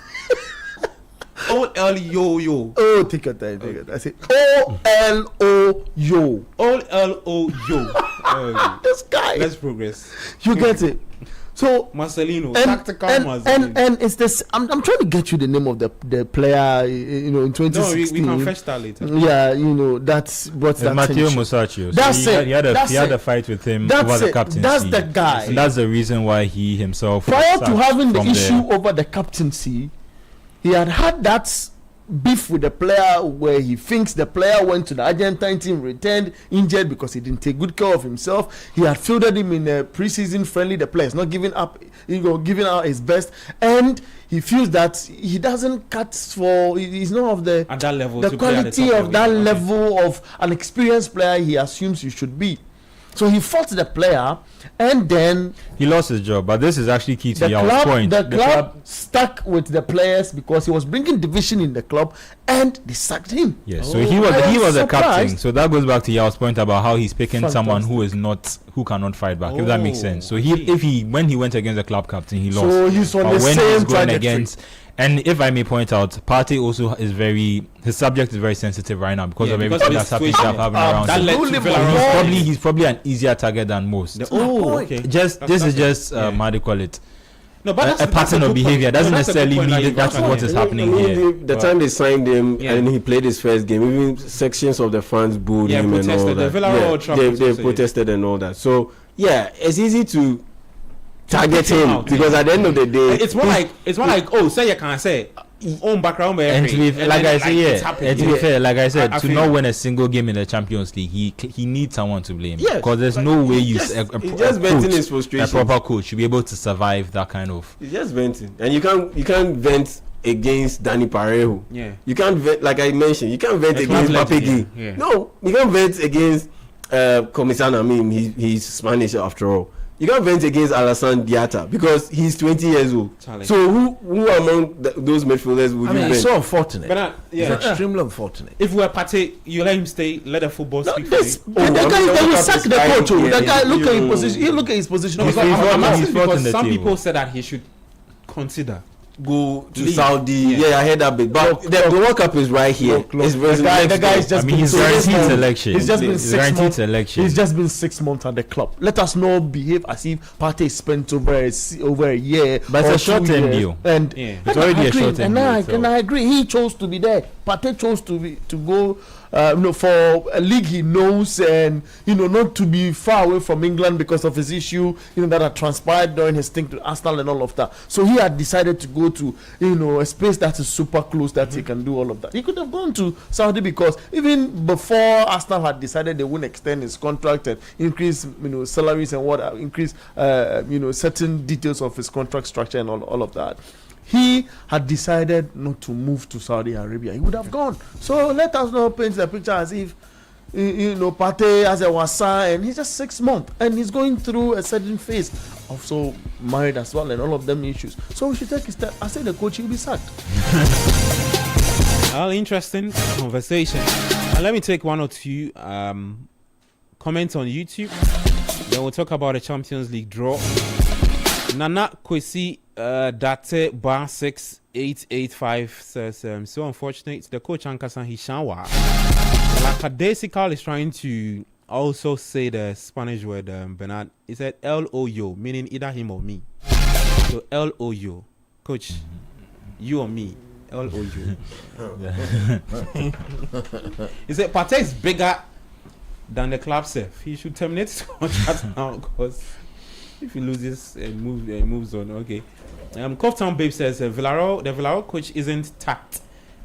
O-L-O-yo. Oh, take your time. I say O-L-O-yo. O-L-O-yo. This guy. Let's progress. You get it? So Marcelino, tactical Marcelino. And it's this. I'm trying to get you the name of the player. In 2016. No, we can fetch that later. Yeah, that's what's that. Matteo Musacchio. That's it. He had a fight with him over the captaincy. That's the guy. And that's the reason why he himself. Prior to having the issue over the captaincy, he had that beef with the player where he thinks the player went to the Argentine team, returned injured because he didn't take good care of himself. He had fielded him in a preseason friendly. The player is not giving out his best, and he feels that he doesn't cut for. He's not of the at that level. The quality of that level of an experienced player he assumes you should be. So he fought the player, and then he lost his job. But this is actually key to your point. The club stuck with the players because he was bringing division in the club, and they sacked him. Yes, so he was a captain. So that goes back to Yao's point about how he's picking someone who cannot fight back. If that makes sense. So when he went against the club captain, he lost. So he's on the same trajectory. And if I may point out, Partey also is his subject is very sensitive right now because of everything that's happening around him. He's probably an easier target than most. Okay. This is just how do you call it? No, but a pattern of behavior doesn't necessarily mean that's what is happening here. The time they signed him and he played his first game, even sections of the fans booed him and all that. They protested and all that. So it's easy to target him because at the end of the day, it's more like say you can't say own background. And to be fair, like I said, to not win a single game in the Champions League, he needs someone to blame. Because there's no way a proper coach should be able to survive that kind of. He's just venting, and you can't vent against Danny Parejo. You can't vent, like I mentioned, you can't vent against Papegui. No, you can't vent against Comisana. I mean, he's Spanish after all. You can't vent against Alassane Diatta because he's 20 years old. Charlie. So who among those midfielders would you vent? It's so unfortunate. But it's extremely unfortunate. If we're Partey, you let him stay, let the football speak for you. The guy will sack the coach. The guy look at his position. He look at his position. I'm asking because some people said that he should consider go to Saudi. I heard that bit. But the World Cup is right here. The guy is just he's guaranteed selection. He's just been 6 months. He's just been 6 months at the club. Let us not behave as if Partey spent over a year. But it's a short-term deal. And it's already a short-term deal. And I agree. He chose to be there. Partey chose to go. For a league he knows, and not to be far away from England because of his issue, that had transpired during his stint to Arsenal and all of that. So he had decided to go to, a space that is super close that he can do all of that. He could have gone to Saudi because even before Arsenal had decided they wouldn't extend his contract and increase, salaries and increase, certain details of his contract structure and all of that. He had decided not to move to Saudi Arabia. He would have gone. So let us not paint the picture as if, Partey as a wasa, and he's just 6 months and he's going through a certain phase. Also married as well and all of them issues. So we should take a step. I say the coach will be sacked. Well, interesting conversation. Let me take one or two comments on YouTube. Then we'll talk about the Champions League draw. Nana Kwesi Date Bar 6885 says, so unfortunate. The coach Ankasan Hishanwa. Lakadesical is trying to also say the Spanish word, Bernard. He said L-O-yo, meaning either him or me. So L-O-yo. Coach, you or me. L-O-yo. He said Partey is bigger than the club self. He should terminate his contract now because if he loses and moves on, okay. Coftown Babe says the Villarreal coach isn't tapped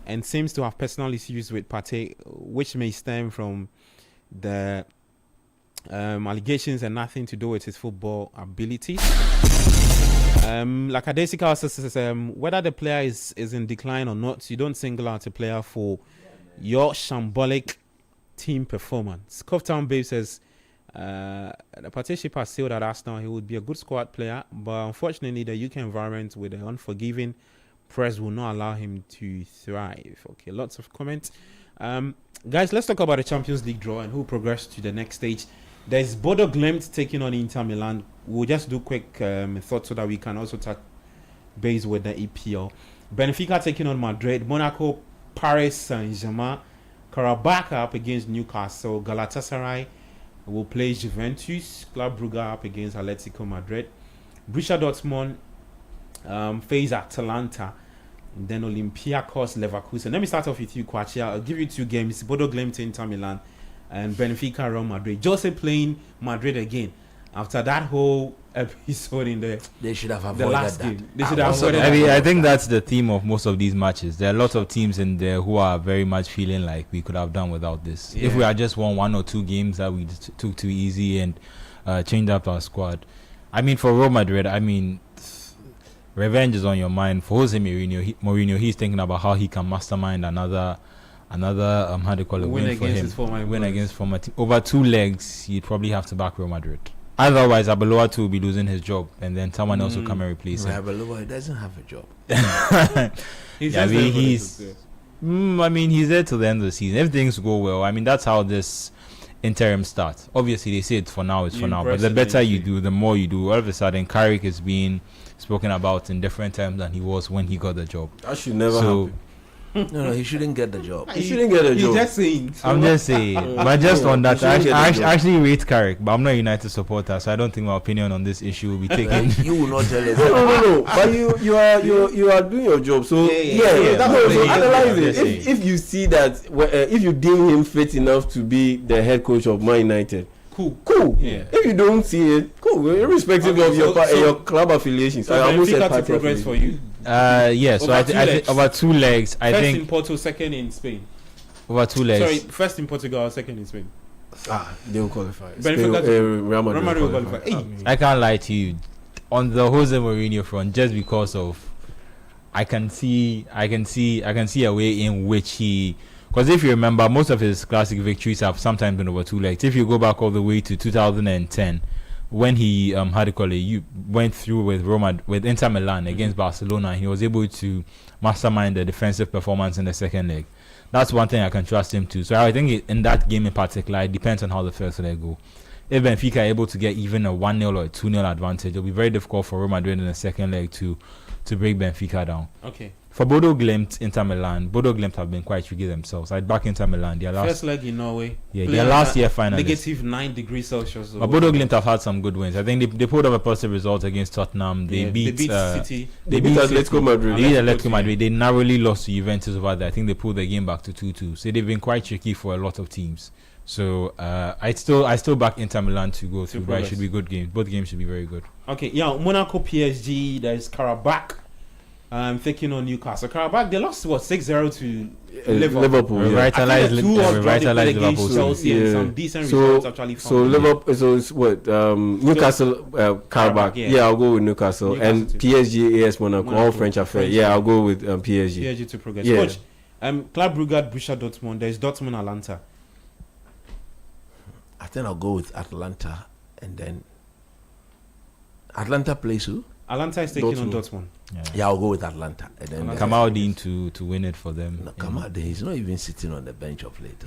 and seems to have personal issues with Partey, which may stem from the allegations and nothing to do with his football abilities. Like Adesika also says, whether the player is in decline or not, you don't single out a player for your shambolic team performance. Coftown Babe says, the partnership has sealed at Arsenal. He would be a good squad player, but unfortunately, the UK environment with the unforgiving press will not allow him to thrive. Okay, lots of comments. Guys, let's talk about the Champions League draw and who progressed to the next stage. There's Bodo Glimt taking on Inter Milan. We'll just do quick thoughts so that we can also touch base with the EPL. Benfica taking on Madrid. Monaco, Paris Saint-Germain. Karabakh up against Newcastle. Galatasaray will play Juventus. Club Brugge up against Atletico Madrid. Borussia Dortmund face Atalanta. And then Olympiacos Leverkusen. Let me start off with you, Kwachi. I'll give you two games. Bodo Glimt, Inter Milan, and Benfica, Real Madrid. Jose playing Madrid again after that whole episode in they should have avoided the last that. game. They should have avoided I mean, that. I think that's the theme of most of these matches. There are lots of teams in there who are very much feeling like we could have done without this. Yeah. If we had just won one or two games that we took too easy and changed up our squad. I mean, for Real Madrid, I mean, revenge is on your mind. For Jose Mourinho, he's thinking about how he can mastermind another how do you call it, win for him. Win against former team. Over 2 legs, he'd probably have to back Real Madrid. Otherwise, Abeloa too will be losing his job, and then someone else will come and replace him. Abeloa doesn't have a job. I mean, he's there till the end of the season. If things go well, I mean, that's how this interim starts. Obviously, they say it's for now, but the better you do, the more you do. All of a sudden, Carrick is being spoken about in different terms than he was when he got the job. That should never happen. No, he shouldn't get the job. He shouldn't get a job. Just saying. I'm just saying. But just on that, I actually rate Carrick, but I'm not a United supporter, so I don't think my opinion on this issue will be taken. You will not tell us. No. But you are doing your job. So so analyze it. If you see that, if you deem him fit enough to be the head coach of Man United, cool. Yeah. If you don't see it, cool. Irrespective of your club affiliations. So I almost said party progress for you. So I think over 2 legs. I think first in Porto, second in Spain. Over 2 legs. Sorry, first in Portugal, second in Spain. They will qualify. Real Madrid will qualify. I can't lie to you. On the Jose Mourinho front, just because of, I can see a way in which he. Because if you remember, most of his classic victories have sometimes been over 2 legs. If you go back all the way to 2010, when he went through with Inter Milan against Barcelona, he was able to mastermind the defensive performance in the second leg. That's one thing I can trust him to. So I think in that game in particular, it depends on how the first leg go. If Benfica are able to get even a 1-0 or a 2-0 advantage, it'll be very difficult for Real Madrid in the second leg to break Benfica down. Okay. For Bodo Glimt, Inter Milan, Bodo Glimt have been quite tricky themselves. I'd back Inter Milan. First leg in Norway. Yeah, their last year finalists. Negative 9 degrees Celsius. But Bodo Glimt have had some good wins. I think they pulled off a positive result against Tottenham. They beat Citi. They beat Atletico Madrid. They beat Atletico Madrid. They narrowly lost to Juventus over there. I think they pulled the game back to 2-2. So they've been quite tricky for a lot of teams. So I still back Inter Milan to go through. But it should be good games. Both games should be very good. Okay, Monaco, PSG. There's Karabakh. Taking on Newcastle. Karabakh, they lost 6-0 to Liverpool. Revitalized Liverpool. Chelsea and some decent results actually. So Liverpool. So it's what Newcastle, Karabakh. Yeah, I'll go with Newcastle and PSG, AS Monaco. All French affair. Yeah, I'll go with PSG. PSG to progress. Yeah. Coach, Club Brugge, Borussia Dortmund. There's Dortmund, Atlanta. I think I'll go with Atlanta, and then Atlanta plays who? Atlanta is taking on Dortmund. Yeah, I'll go with Atlanta. And then Kamaldeen to win it for them. No, Kamaldeen, he's not even sitting on the bench of late.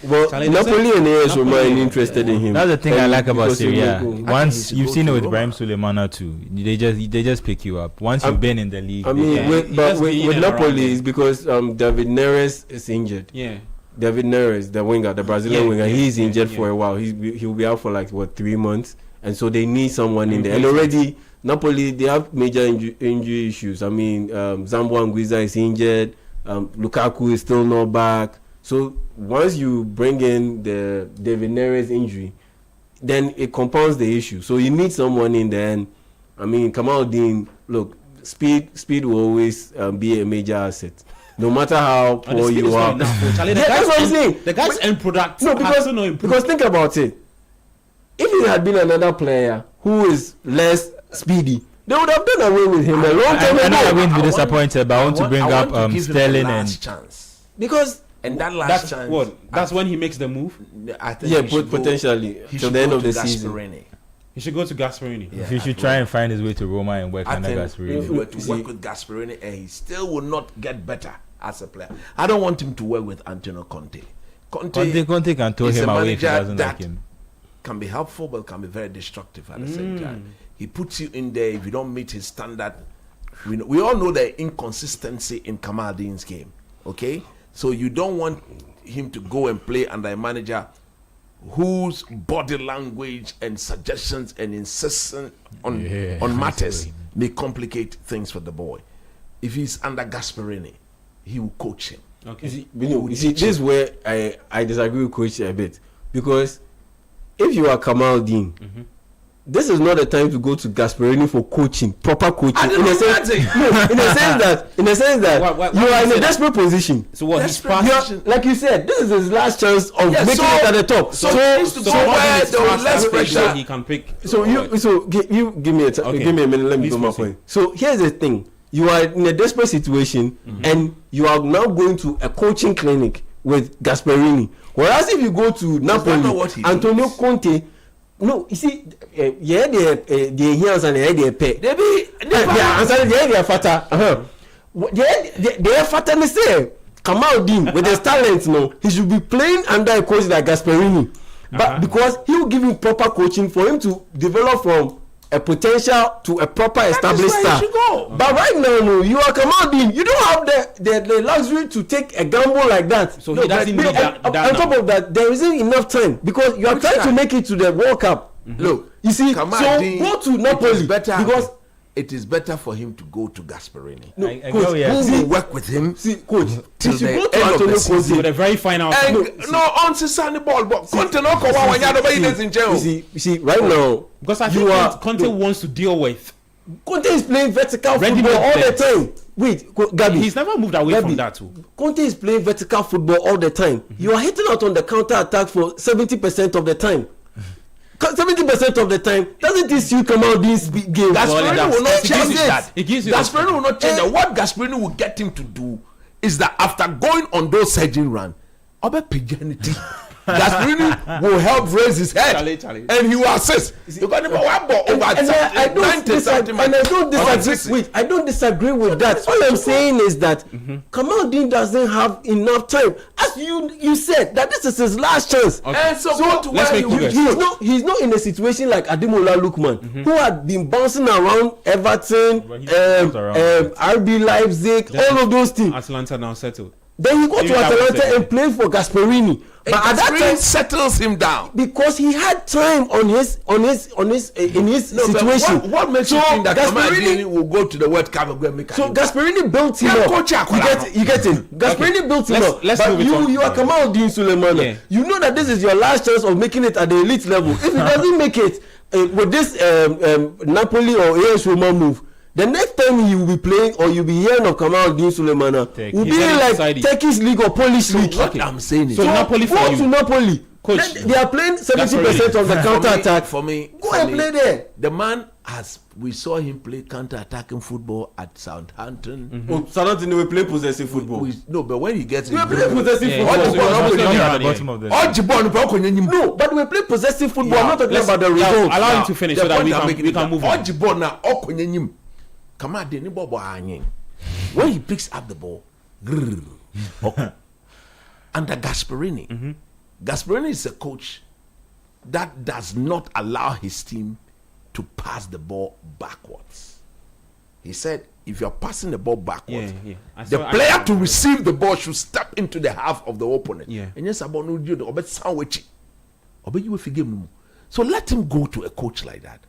Well, Napoli and AS remain interested in him. That's the thing I like about Syria. Once you've seen it with Ibrahim Sulemana too, they just pick you up. Once you've been in the league. I mean, with Napoli, it's because David Neres is injured. Yeah. David Neres, the winger, the Brazilian winger, he's injured for a while. He'll be out for 3 months, and so they need someone in there. And already Napoli, they have major injury issues. I mean, Zambo Anguissa is injured. Lukaku is still not back. So once you bring in the David Neres injury, then it compounds the issue. So you need someone in there. And I mean, Kamaldeen, look, speed will always be a major asset. No matter how poor you are. That's what I'm saying. The guy's end product. No, because think about it. If it had been another player who is less speedy, They would have done away with him a long time ago. I'm not going to be disappointed, but I want to bring up Sterling and chance. Because and that last chance. What? That's when he makes the move. I think potentially till the end of the season. He should go to Gasperini. Yeah, he should try and find his way to Roma and work under Gasperini. If he were to work with Gasperini, and he still will not get better as a player. I don't want him to work with Antonio Conte. Conte can throw him away if he doesn't like him. Can be helpful, but can be very destructive at the same time. He puts you in there if you don't meet his standard. We all know the inconsistency in Kamaldeen's game. Okay, so you don't want him to go and play under a manager whose body language and suggestions and insistence on matters may complicate things for the boy. If he's under Gasperini, he will coach him. Okay. You see, this is where I disagree with Coach a bit, because if you are Kamaldeen, this is not the time to go to Gasperini for coaching, proper coaching. In a sense that you are in a desperate position. So what? He's passed. Like you said, this is his last chance of making it at the top. So where the less pressure he can pick. So you give me a minute. Let me go my point. So here's the thing: you are in a desperate situation, and you are now going to a coaching clinic with Gasperini. Whereas if you go to Napoli, Antonio Conte. No, you see, the hands and the pay. They are fatter. They are fatter. They say Kamaldeen with his talent, no, he should be playing under a coach like Gasperini, but because he will give him proper coaching for him to develop from a potential to a proper established star. But right now, no, you are Kamaldeen. You don't have the luxury to take a gamble like that. So he doesn't need that on top of that, there isn't enough time because you are trying to make it to the World Cup. Look, you see, Kamaldeen, so go to Napoli because it is better for him to go to Gasperini. No, coach, who will work with him? See, coach, till the end of the season with a very final. No, on Sunny ball, but Conte no come when you in jail. You see, right now because I think Conte wants to deal with. Conte is playing vertical football all the time. Wait, Gabi, he's never moved away from that too. Conte is playing vertical football all the time. You are hitting out on the counter attack for 70% of the time. 70% of the time, doesn't this you come out this big game? Gasperini will not change that. Gasperini will not change that. What Gasperini will get him to do is that after going on those surging runs, Gasperini will help raise his head and he will assist. You got him one ball over I don't disagree with that. All I'm saying is that Kamaldeen doesn't have enough time. As you said, that this is his last chance. Okay. And so go to where he's not in a situation like Ademola Lookman, who had been bouncing around Everton, RB Leipzig, all of those things. Atlanta now settled. Then he go to Atalanta and play for Gasperini. But at that time settles him down because he had time in his situation. What makes you think that Gasperini will go to the World Cup and go and make? So Gasperini built him up. You get it. Gasperini built him up. But you are Kamaldeen Sulemana. Yeah. You know that this is your last chance of making it at the elite level. If he doesn't make it with this Napoli or AS Roma move, the next time he will be playing or you'll be hearing of Kamaldeen Sulemana will be like Turkish league or Polish league. What I'm saying is, so Napoli for you. To Napoli. Coach, they are playing 70% of the counter attack. For me, go and play there. The man we saw him play counter attacking football at Southampton. Oh, Southampton will play possessive football. No, but when he gets in, we play possessive football. No, but we play possessive football. I'm not talking about the result. Allow him to finish so that we can move on. When he picks up the ball, under Gasperini, Gasperini is a coach that does not allow his team to pass the ball backwards. He said, if you're passing the ball backwards, the player to receive the ball should step into the half of the opponent. And yes, about no do the sandwich. So let him go to a coach like that,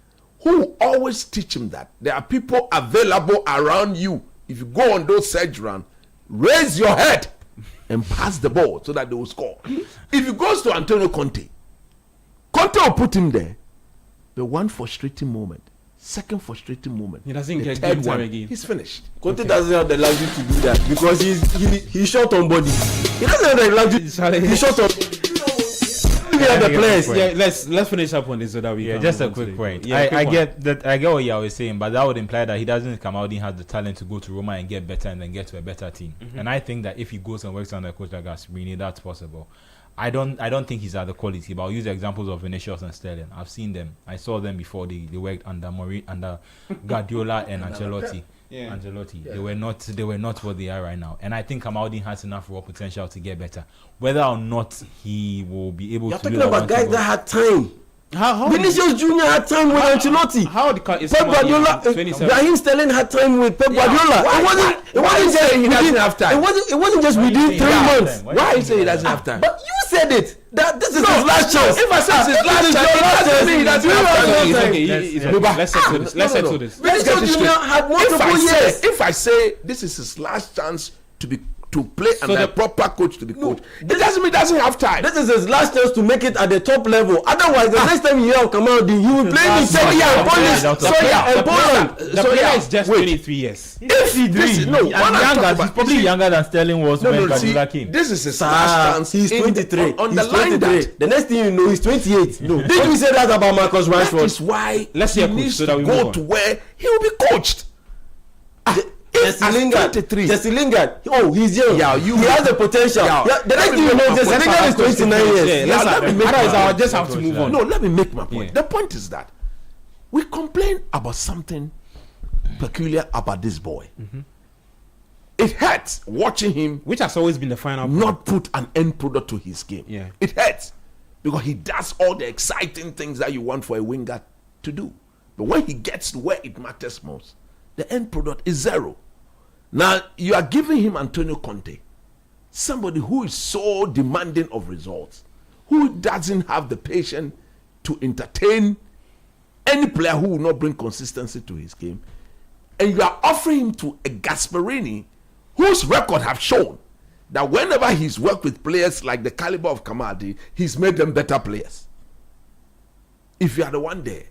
who will always teach him that there are people available around you. If you go on those surge runs, raise your head and pass the ball so that they will score. If he goes to Antonio Conte will put him there. The one frustrating moment, second frustrating moment, he doesn't get game time again. He's finished. Conte doesn't have the luxury to do that because he's short on body. He doesn't have the luxury. He's short on body. we have the players. Yeah, let's finish up on this so that we can just a move on quick to point. Yeah, I get that. I get what you was saying, but that would imply that he doesn't come out and has the talent to go to Roma and get better and then get to a better team. And I think that if he goes and works under a coach like Gasperini, that's possible. I don't think he's at the quality, but I'll use examples of Vinicius and Sterling. I've seen them. I saw them before they worked under Guardiola and Ancelotti. Yeah. Ancelotti. They were not what they are right now. And I think Kamaldeen has enough raw potential to get better. Whether or not he will be able You're to do talking that about guys that had time. How Vinicius Junior had time with Ancelotti. Pep Guardiola, Raheem Sterling had time with Pep Guardiola. It wasn't just within 3 months. Why are you saying he doesn't have time? But you said it. That this is his last chance. If I say it's his last chance, it doesn't have time. Let's settle this. Vinicius Junior had multiple years. If I say this is his last chance to play and a proper coach to be coached, it doesn't mean he doesn't have time. This is his last chance to make it at the top level. Otherwise, the next time you have come out, he will play in Serbia and Poland. The player is just 23 years. If he did, he's probably younger than Sterling was when Guardiola came. This is his last chance. He's 23. Underline that. The next thing you know, he's 28. No. Did we say that about Marcus Rashford? That is why he needs to go to where he will be coached. Jesse Lingard. Oh, he's young. He has the potential. The next thing you know, Jesse Lingard is 29 years. I just have to move on. No, let me make my point. The point is that we complain about something peculiar about this boy. It hurts watching him, which has always been the final not put an end product to his game. Yeah, it hurts because he does all the exciting things that you want for a winger to do, but when he gets to where it matters most, the end product is zero. Now you are giving him Antonio Conte, somebody who is so demanding of results, who doesn't have the patience to entertain any player who will not bring consistency to his game, and you are offering him to a Gasperini whose record have shown that whenever he's worked with players like the caliber of Kamaldeen, he's made them better players. If you are the one there,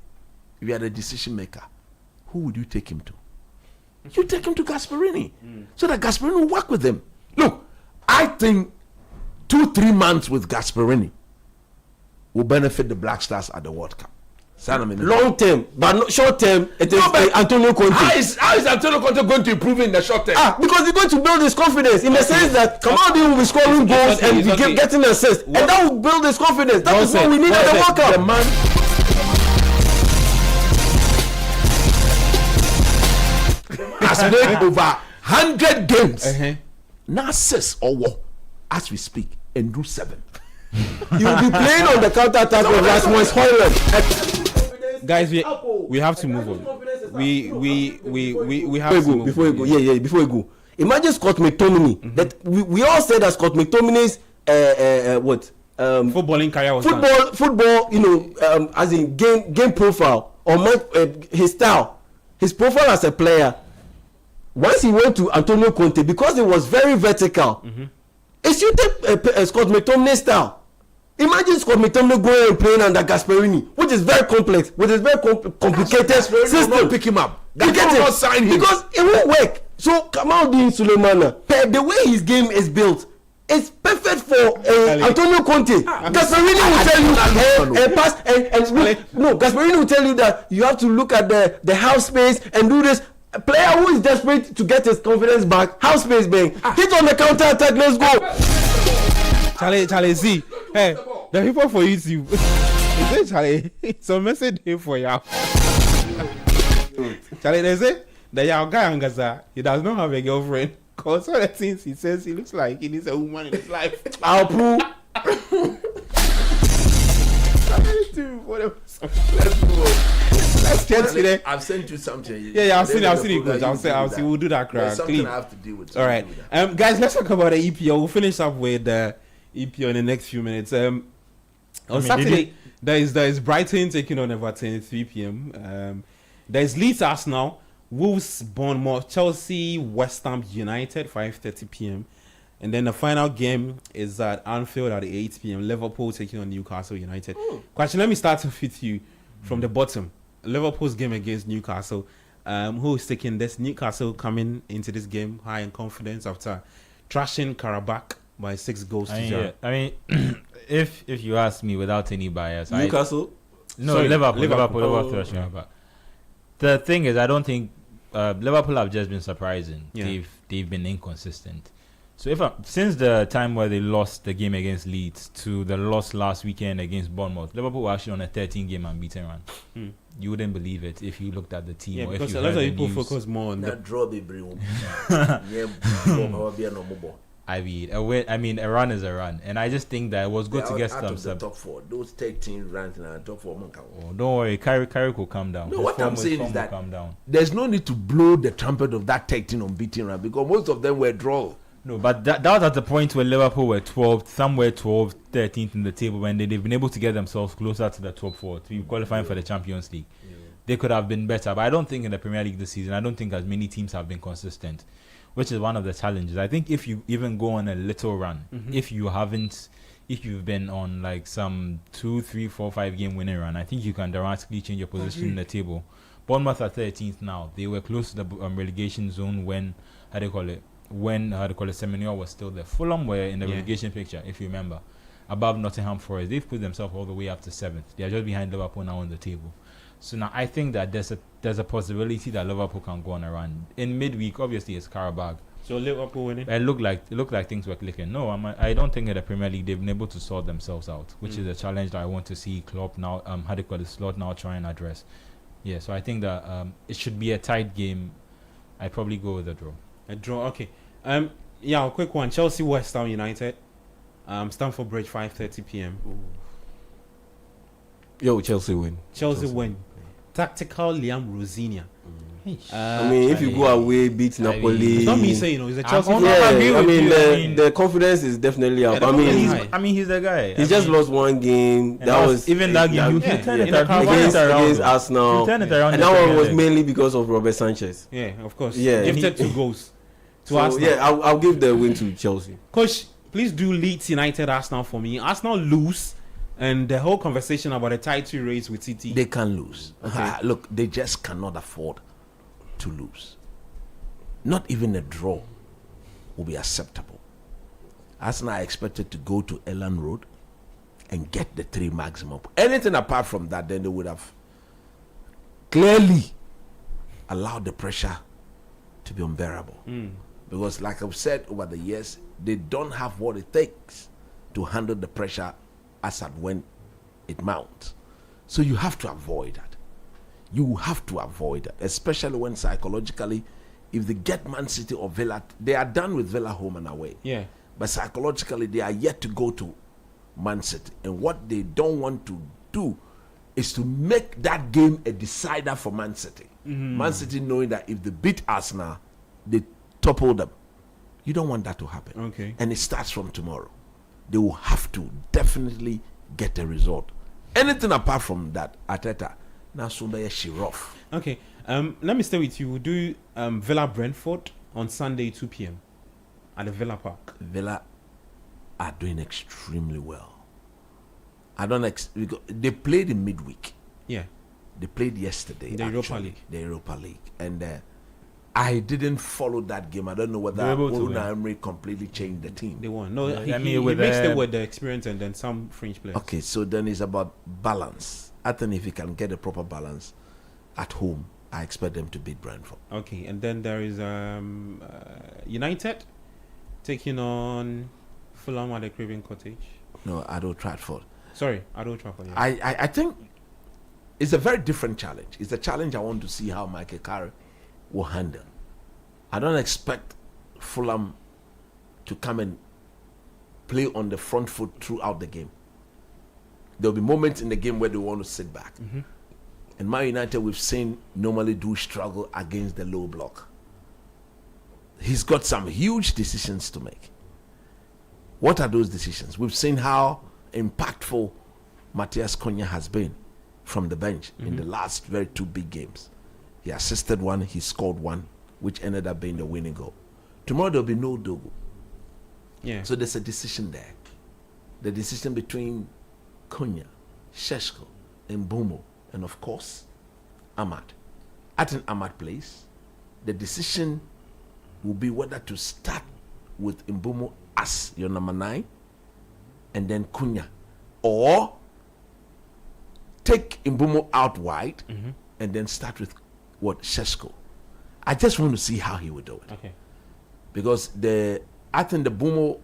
if you are the decision maker, who would you take him to? You take him to Gasperini so that Gasperini will work with him. Look, I think 2-3 months with Gasperini will benefit the Black Stars at the World Cup. Long term, but not short term. It is Antonio Conte. How is Antonio Conte going to improve in the short term? Because he's going to build his confidence in the sense that Kamaldeen will be scoring goals and getting assists, and that will build his confidence. That is what we need at the World Cup. The man has made over 100 games. Now 6 or what? As we speak, and do 7. He will be playing on the counter attack of Rasmus Højlund. Guys, we have to move on. We have to move before you go. Before you go. Imagine Scott McTominay. That we all said that Scott McTominay's footballing career was football. As in game profile or his style, his profile as a player. Once he went to Antonio Conte, because it was very vertical, it suited Scott McTominay's style. Imagine Scott McTominay going and playing under Gasperini, which is very complex, with a very complicated system. Will not pick him up. You get it? Sign him. Because it won't work. So Kamaldeen Sulemana, the way his game is built, it's perfect for Antonio Conte. Gasperini will tell you Gasperini will tell you that you have to look at the half space and do this. A player who is desperate to get his confidence back, half space bang, hit on the counter attack, let's go. Charlie, see, hey, the people for YouTube, Charlie, it's a message here for you. Charlie, they say the young guy in Gaza, he does not have a girlfriend. Because all the things he says, he looks like he needs a woman in his life. I'll prove. Let's go. Let's get today. I've sent you something. Yeah, I've seen it good. I'll see. We'll do that. There's something I have to deal with. All right, guys, let's talk about the EPL. We'll finish up with the EPL in the next few minutes. On Saturday, there is Brighton taking on Everton 3 p.m. There's Leeds Arsenal, Wolves Bournemouth, Chelsea West Ham United 5:30 p.m. And then the final game is at Anfield at 8 p.m. Liverpool taking on Newcastle United. Question, let me start with you from the bottom. Liverpool's game against Newcastle. Who is taking this? Newcastle coming into this game high in confidence after trashing Karabakh by 6 goals to 0. Yeah. I mean, if you ask me without any bias, Newcastle. Liverpool. The thing is, I don't think Liverpool have just been surprising. Yeah. They've been inconsistent. So since the time where they lost the game against Leeds to the loss last weekend against Bournemouth, Liverpool were actually on a 13-game unbeaten run. You wouldn't believe it if you looked at the team. Yeah, or because if you a lot of heard the people news. focus more on that draw be I mean, a run is a run, and I just think that it was good to get out some. of the top 4. Those 13 runs in the top 4. Oh, don't worry, Carrick will come down. No, what I'm saying is that come down. there's no need to blow the trumpet of that 13 unbeaten run because most of them were draw. No, but that was at the point where Liverpool were 12th, somewhere 12th, 13th in the table when they've been able to get themselves closer to the top 4 to be qualifying for the Champions League. They could have been better, but I don't think in the Premier League this season, I don't think as many teams have been consistent, which is one of the challenges. I think if you even go on a little run, if you've been on like some 2, 3, 4, 5 game winning run, I think you can dramatically change your position in the table. Bournemouth are 13th now. They were close to the relegation zone when Semenyo was still there. Fulham were in the relegation picture, if you remember, above Nottingham Forest. They've put themselves all the way up to 7th. They are just behind Liverpool now on the table. So now I think that there's a possibility that Liverpool can go on a run. In midweek, obviously it's Karabag. So Liverpool winning? It looked like things were clicking. No, I don't think in the Premier League they've been able to sort themselves out, which is a challenge that I want to see Klopp now, Slot now try and address. Yeah, so I think that it should be a tight game. I'd probably go with a draw. A draw, okay. Yeah, a quick one. Chelsea West Ham United. Stamford Bridge, 5:30 p.m. Yo, Chelsea win. Chelsea win. Tactical Liam Rosinia. I mean, if you go away, beat Napoli. It's not me saying, it's a Chelsea. The confidence is definitely up. He's the guy. He just lost one game. That was even that game. You turn it around against Arsenal. And that one was mainly because of Robert Sanchez. Yeah, of course. Yeah, gifted 2 goals to so, Arsenal. Yeah, I'll give the win to Chelsea. Coach, please do Leeds United Arsenal for me. Arsenal lose. And the whole conversation about a title race with Citi. They can lose. Okay. Look, they just cannot afford to lose. Not even a draw will be acceptable. Arsenal are expected to go to Elland Road and get the 3 maximum. Anything apart from that, then they would have clearly allowed the pressure to be unbearable. Because like I've said over the years, they don't have what it takes to handle the pressure as at when it mounts. So you have to avoid that. You have to avoid that, especially when psychologically, if they get Man City or Villa, they are done with Villa home and away. Yeah. But psychologically, they are yet to go to Man City. And what they don't want to do is to make that game a decider for Man City. Man City knowing that if they beat Arsenal, they topple them. You don't want that to happen. Okay. And it starts from tomorrow. They will have to definitely get a result. Anything apart from that, Arteta, now Sumaya she rough. Okay. Let me stay with you. We'll do Villa Brentford on Sunday 2 p.m. at the Villa Park. Villa are doing extremely well. They played in midweek. Yeah. They played yesterday. The Europa League. The Europa League. And I didn't follow that game. I don't know whether Unai Emery completely changed the team. They won. No, he mixed it with the experience and then some French players. Okay, so then it's about balance. I think if you can get a proper balance at home, I expect them to beat Brentford. Okay, and then there is United taking on Fulham at the Craven Cottage. No, at Old Trafford. Sorry, at Old Trafford. Yeah. I think it's a very different challenge. It's a challenge I want to see how Michael Carrick will handle. I don't expect Fulham to come and play on the front foot throughout the game. There'll be moments in the game where they want to sit back. And Man United, we've seen normally do struggle against the low block. He's got some huge decisions to make. What are those decisions? We've seen how impactful Matthias Cunha has been from the bench in the last very 2 big games. He assisted one, he scored one, which ended up being the winning goal. Tomorrow there'll be no Dogo. Yeah. So there's a decision there. The decision between Cunha, Šeško, and Mbumo, and of course, Ahmad. At an Ahmad place, the decision will be whether to start with Mbumo as your number 9 and then Cunha, or take Mbumo out wide and then start with Šeško. I just want to see how he would do it. Okay. Because I think the Mbumo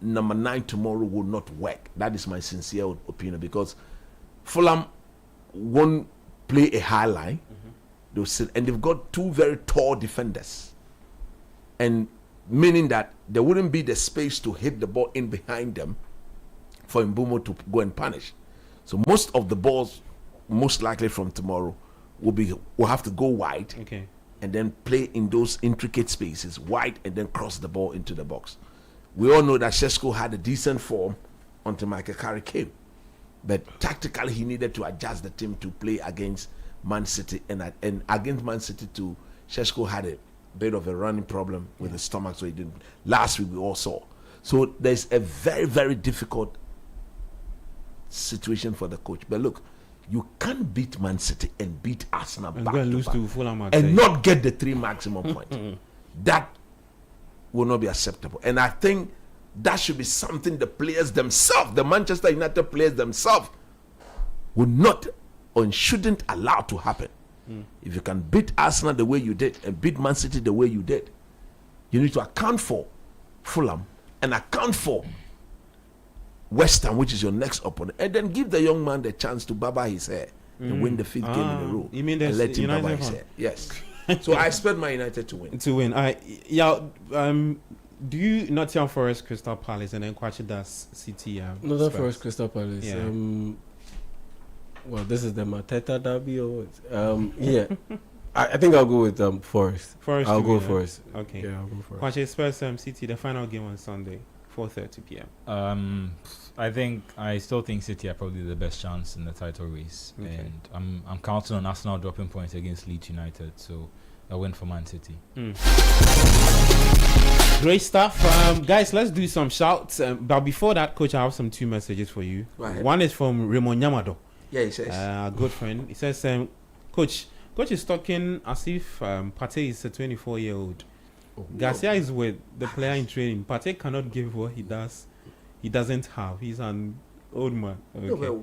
number 9 tomorrow will not work. That is my sincere opinion, because Fulham won't play a high line. They'll sit, and they've got 2 very tall defenders, and meaning that there wouldn't be the space to hit the ball in behind them for Mbumo to go and punish. So most of the balls, most likely from tomorrow, will have to go wide, and then play in those intricate spaces wide, and then cross the ball into the box. We all know that Šeško had a decent form until Michael Carrick came, but tactically he needed to adjust the team to play against Man City, and against Man City too, Šeško had a bit of a running problem with his stomach, so he didn't. Last week we all saw. So there's a very, very difficult situation for the coach. But look, you can't beat Man City and beat Arsenal back to back and not get the 3 maximum points. That will not be acceptable. And I think that should be something the players themselves, the Manchester United players themselves, would not and shouldn't allow to happen. If you can beat Arsenal the way you did and beat Man City the way you did, you need to account for Fulham and account for West Ham, which is your next opponent, and then give the young man the chance to barber his hair and win the 5th game in a row. You mean and let him barber his one? hair? Yes. So I expect Man United to win. To win. Do you Nottingham Forest, Crystal Palace, and then Kwachidas City? Nottingham Forest, Crystal Palace. Yeah. Well, this is the Mateta derby or what? Yeah. I think I'll go with Forest. I'll go Forest. Okay. Yeah, I'll go Forest. Kwachi Spurs City, the final game on Sunday, 4:30 p.m. I still think City are probably the best chance in the title race, and I'm counting on Arsenal dropping points against Leeds United, so a win for Man City. Great stuff, guys. Let's do some shouts. But before that, Coach, I have some 2 messages for you. One is from Raymond Nyamado. Yeah, he says. A good friend. He says, Coach is talking as if Partey is a 24-year-old. Garcia is with the player in training. Partey cannot give what he doesn't have. He's an old man. Okay. No, but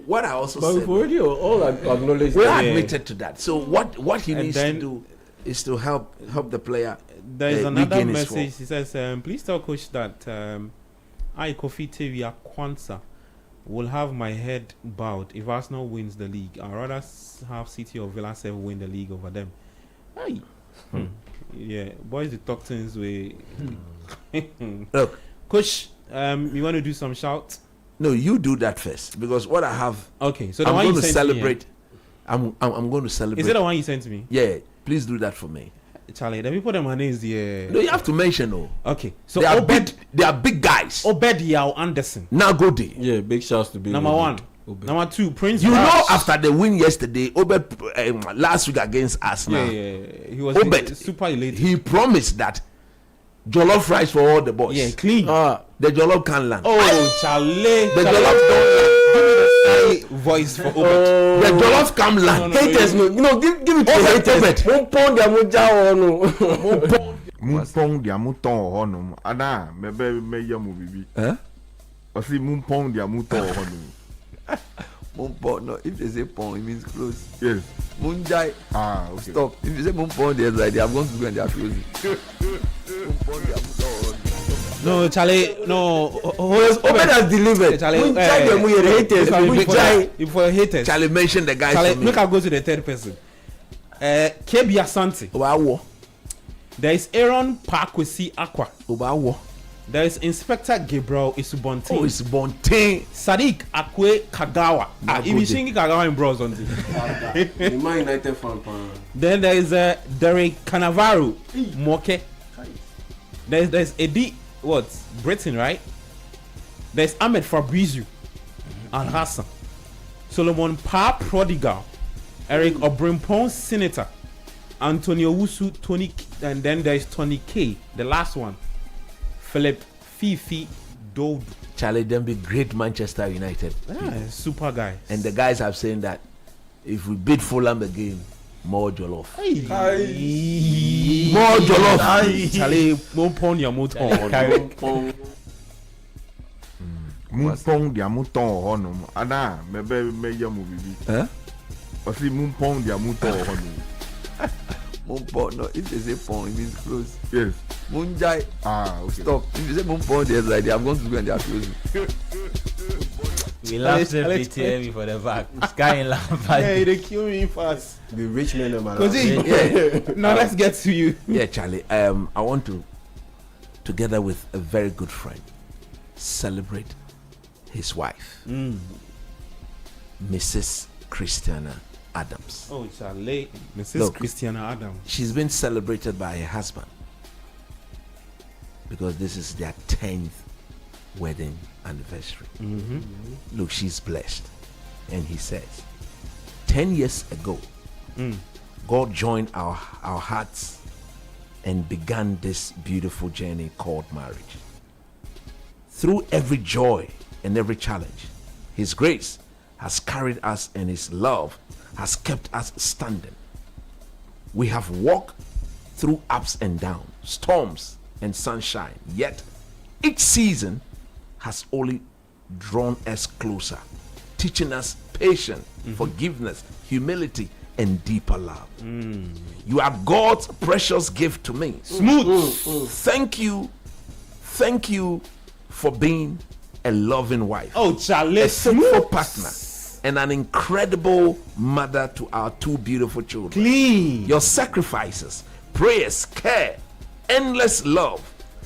what I also but said, we've already all acknowledged we that. admitted to that. So what he needs to do is to help the player. There is another message. He says, please tell Coach that I, Kofi Tevia Kwanzaa, will have my head bowed if Arsenal wins the league. I'd rather have City or Villa 7 win the league over them. Hey. Yeah, boys, the talk things way. Look, Coach, you want to do some shouts? No, you do that first, because what I have. Okay, so I'm going to celebrate. I'm going to celebrate. Is it the one you sent to me? Yeah, please do that for me. Charlie, the people that my name is No, you have to mention. Okay, so they are big guys. Obed Yao Anderson. Now go there. Yeah, big shouts to be number 1. Number 2, Prince. You know, after the win yesterday, Obed last week against Arsenal. Yeah. He was Obed, super elated. He promised that jollof rice for all the boys. Yeah, clean. The jollof can land. Oh, Charlie. The jollof don't land. Give me the voice for Obed. The jollof can land. Haters, no. Give it to haters. Mumpong dia muja ono. Mumpong dia muton honum. Ana me ya mu bibi. Osi mumpong dia muton honum. Mumpong, no, if they say pong, it means close. Yes. Munjai. Okay. Stop. If you say mumpong, there's like they have gone to go and they are closing. Mumpong, they are muton. No, Charlie, no. Obed has delivered. Charlie, before haters. Charlie, mention the guys. Charlie, make I go to the third person. Kebi Asante. Wow. There is Aaron Parkwesi Aqua. Wow. There is Inspector Gabriel Isubonte. Oh, Isubonte. Sadiq Akwe Kagawa. If you sing Kagawa in bros on the Man United fan. Then there is Derek Cannavaro Moke. There's Eddie Britain, right? There's Ahmed Fabrizio Al Hassan, Solomon Pa Prodigal, Eric Obrimpon Senator, Antonio Wusu, Tony, and then there's Tony K, the last one. Philip Fifi Dodu. Charlie, them be great Manchester United. Super guys. And the guys have saying that if we beat Fulham again, more jollof. More jollof. Charlie, more pon your motor. Mumpong dia muton honum. Ana, me yamu bibi. Eh? Osi mumpong dia muton honum. Mumpong, no, if they say pong, it means close. Yes. Munjai. Okay. Stop. If you say mumpong, there's like I'm going to go and they are closing. We laughed at BTM for the back. Sky and laugh. Yeah, they kill me fast. The rich men of my Yeah. Now let's get to you. Yeah, Charlie. I want to, together with a very good friend, celebrate his wife, Mrs. Christiana Adams. Oh, Charlie, Mrs. Look, Christiana Adams. She's been celebrated by her husband because this is their 10th wedding anniversary. Look, she's blessed. And he says, 10 years ago, God joined our hearts and began this beautiful journey called marriage. Through every joy and every challenge, His grace has carried us and His love has kept us standing. We have walked through ups and downs, storms and sunshine, yet each season has only drawn us closer, teaching us patience, forgiveness, humility, and deeper love. You are God's precious gift to me. Smooth. Thank you for being a loving wife. Oh, Charlie, a faithful partner, and an incredible mother to our two beautiful children. Clean. Your sacrifices, prayers, care, endless love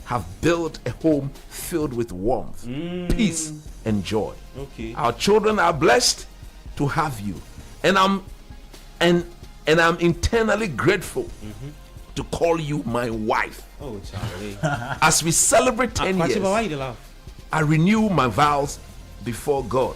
have built a home filled with warmth, peace, and joy. Okay. Our children are blessed to have you, and I'm internally grateful to call you my wife. Oh, Charlie. As we celebrate 10 years, Why you laugh? I renew my vows before God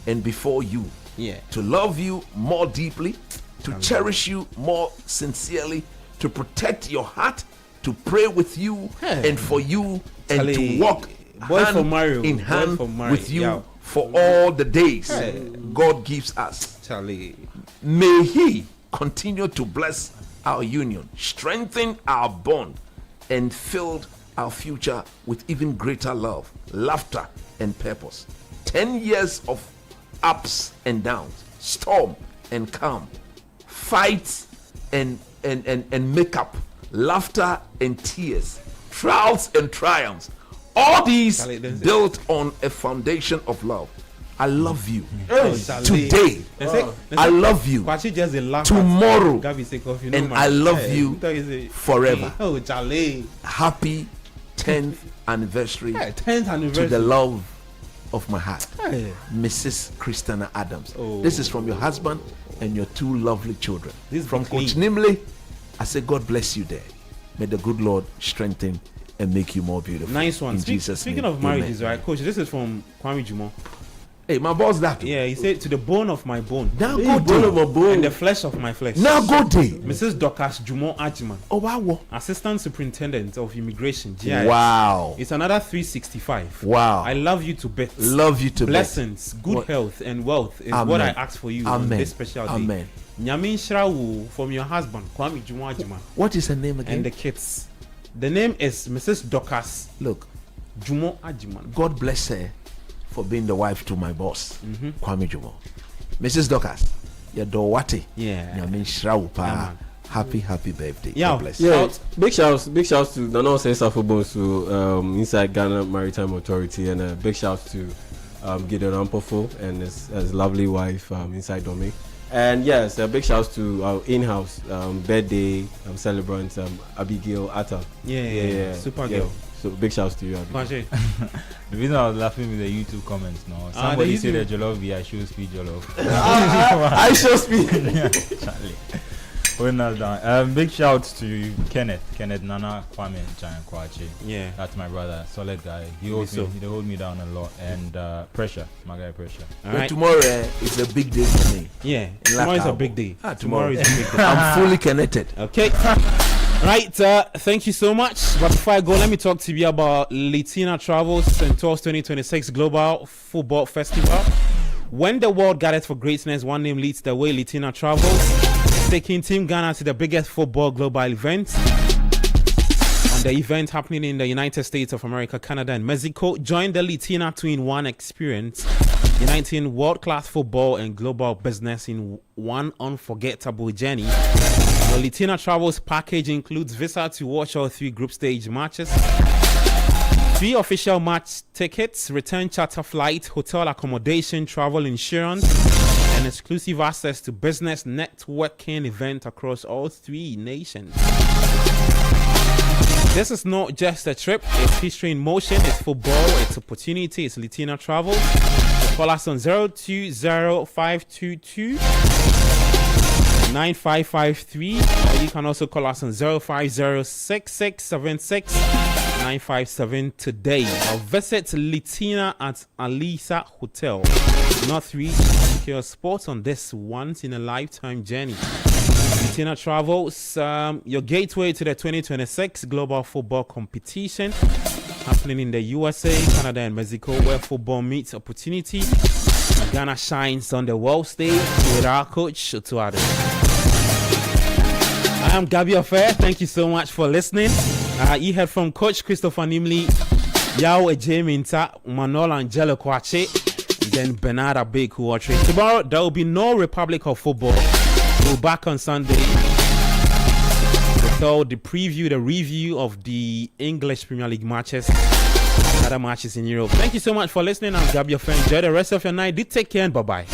and before you. Yeah. To love you more deeply, to cherish you more sincerely, to protect your heart, to pray with you and for you, and Charlie, to walk hand in hand with you for all the days God gives us. Charlie. May He continue to bless our union, strengthen our bond, and fill our future with even greater love, laughter, and purpose. 10 years of ups and downs, storm and calm, fights and makeup, laughter and tears, trials and triumphs. All these built on a foundation of love. I love you today. I love you tomorrow, and I love you forever. Oh, Charlie. Happy 10th anniversary, 10th anniversary to the love of my heart, Mrs. Christiana Adams. This is from your husband and your two lovely children. This from Coach Nimley. I say God bless you there. May the good Lord strengthen and make you more beautiful. Nice one. In Jesus' Speaking name, of marriages, amen. right, Coach? This is from Kwame Jumo. Hey, my boss that. Yeah, he said, to the bone of my bone. Now go bone of my bone. And the flesh of my flesh. Now go day. Mrs. Dorcas Jumo Ajiman. Oh, wow. Assistant Superintendent of Immigration, GIS. Wow. It's another 365. Wow. I love you to bits. Love you to Blessings, good health, and wealth is what I ask for you on this special day. Amen. Nyamin Shrawu from your husband, Kwame Jumo Ajiman. What is her name again? And the kids. The name is Mrs. Dorcas. Look. Jumo Ajiman. God bless her for being the wife to my boss, Kwame Jumo. Mrs. Dorcas, your Dowati. Yeah. Nyamin Shrawu. Happy birthday. Yeah. God bless. Yeah. Big shouts to Nana Sensa Football to inside Ghana Maritime Authority, and big shouts to Gideon Ampofo and his lovely wife inside Domi. And yes, a big shout to our in-house birthday celebrant Abigail Atta. Yeah. Super girl. So big shouts to you, Abigail. The reason I was laughing with the YouTube comments now, somebody said that Jollof be I show speed Jollof. I show speed. Charlie. When that's done. Big shouts to Kenneth Nana Kwame Giant Kwache. Yeah. That's my brother, solid guy. He hold me down a lot. And Pressure, my guy Pressure. But tomorrow is a big day for me. Yeah. Tomorrow is a big day. Tomorrow is a big day. I'm fully connected. Okay. Right, thank you so much. But before I go, let me talk to you about Latina Travels Centaurs 2026 Global Football Festival. When the world gathers for greatness, one name leads the way. Latina Travels. taking Team Ghana to the biggest football global event. On the event happening in the United States of America, Canada, and Mexico, join the Latina 2-in-1 experience, uniting world-class football and global business in one unforgettable journey. The Latina Travels package includes visa to watch all 3 group stage matches, 3 official match tickets, return charter flight, hotel accommodation, travel insurance, and exclusive access to business networking event across all 3 nations. This is not just a trip, it's history in motion, it's football, it's opportunity, it's Latina Travel. Call us on 020-522-9553, or you can also call us on 050-6676-957 today, or visit Latina at Alisa Hotel, North 3, secure sports on this once-in-a-lifetime journey. Latina Travels, your gateway to the 2026 Global Football Competition happening in the USA, Canada, and Mexico, where football meets opportunity. Ghana shines on the world stage with our coach, Otuade. I am Gabi Affair. Thank you so much for listening. You heard from Coach Christopher Nimley, Yao Ejeminta, Manuel Angelo Kwache, then Bernard Abek who are trained. Tomorrow, there will be no Republic of Football. We're back on Sunday with all the review of the English Premier League matches and other matches in Europe. Thank you so much for listening. I'm Gabi, your friend. Enjoy the rest of your night. Do take care and bye-bye.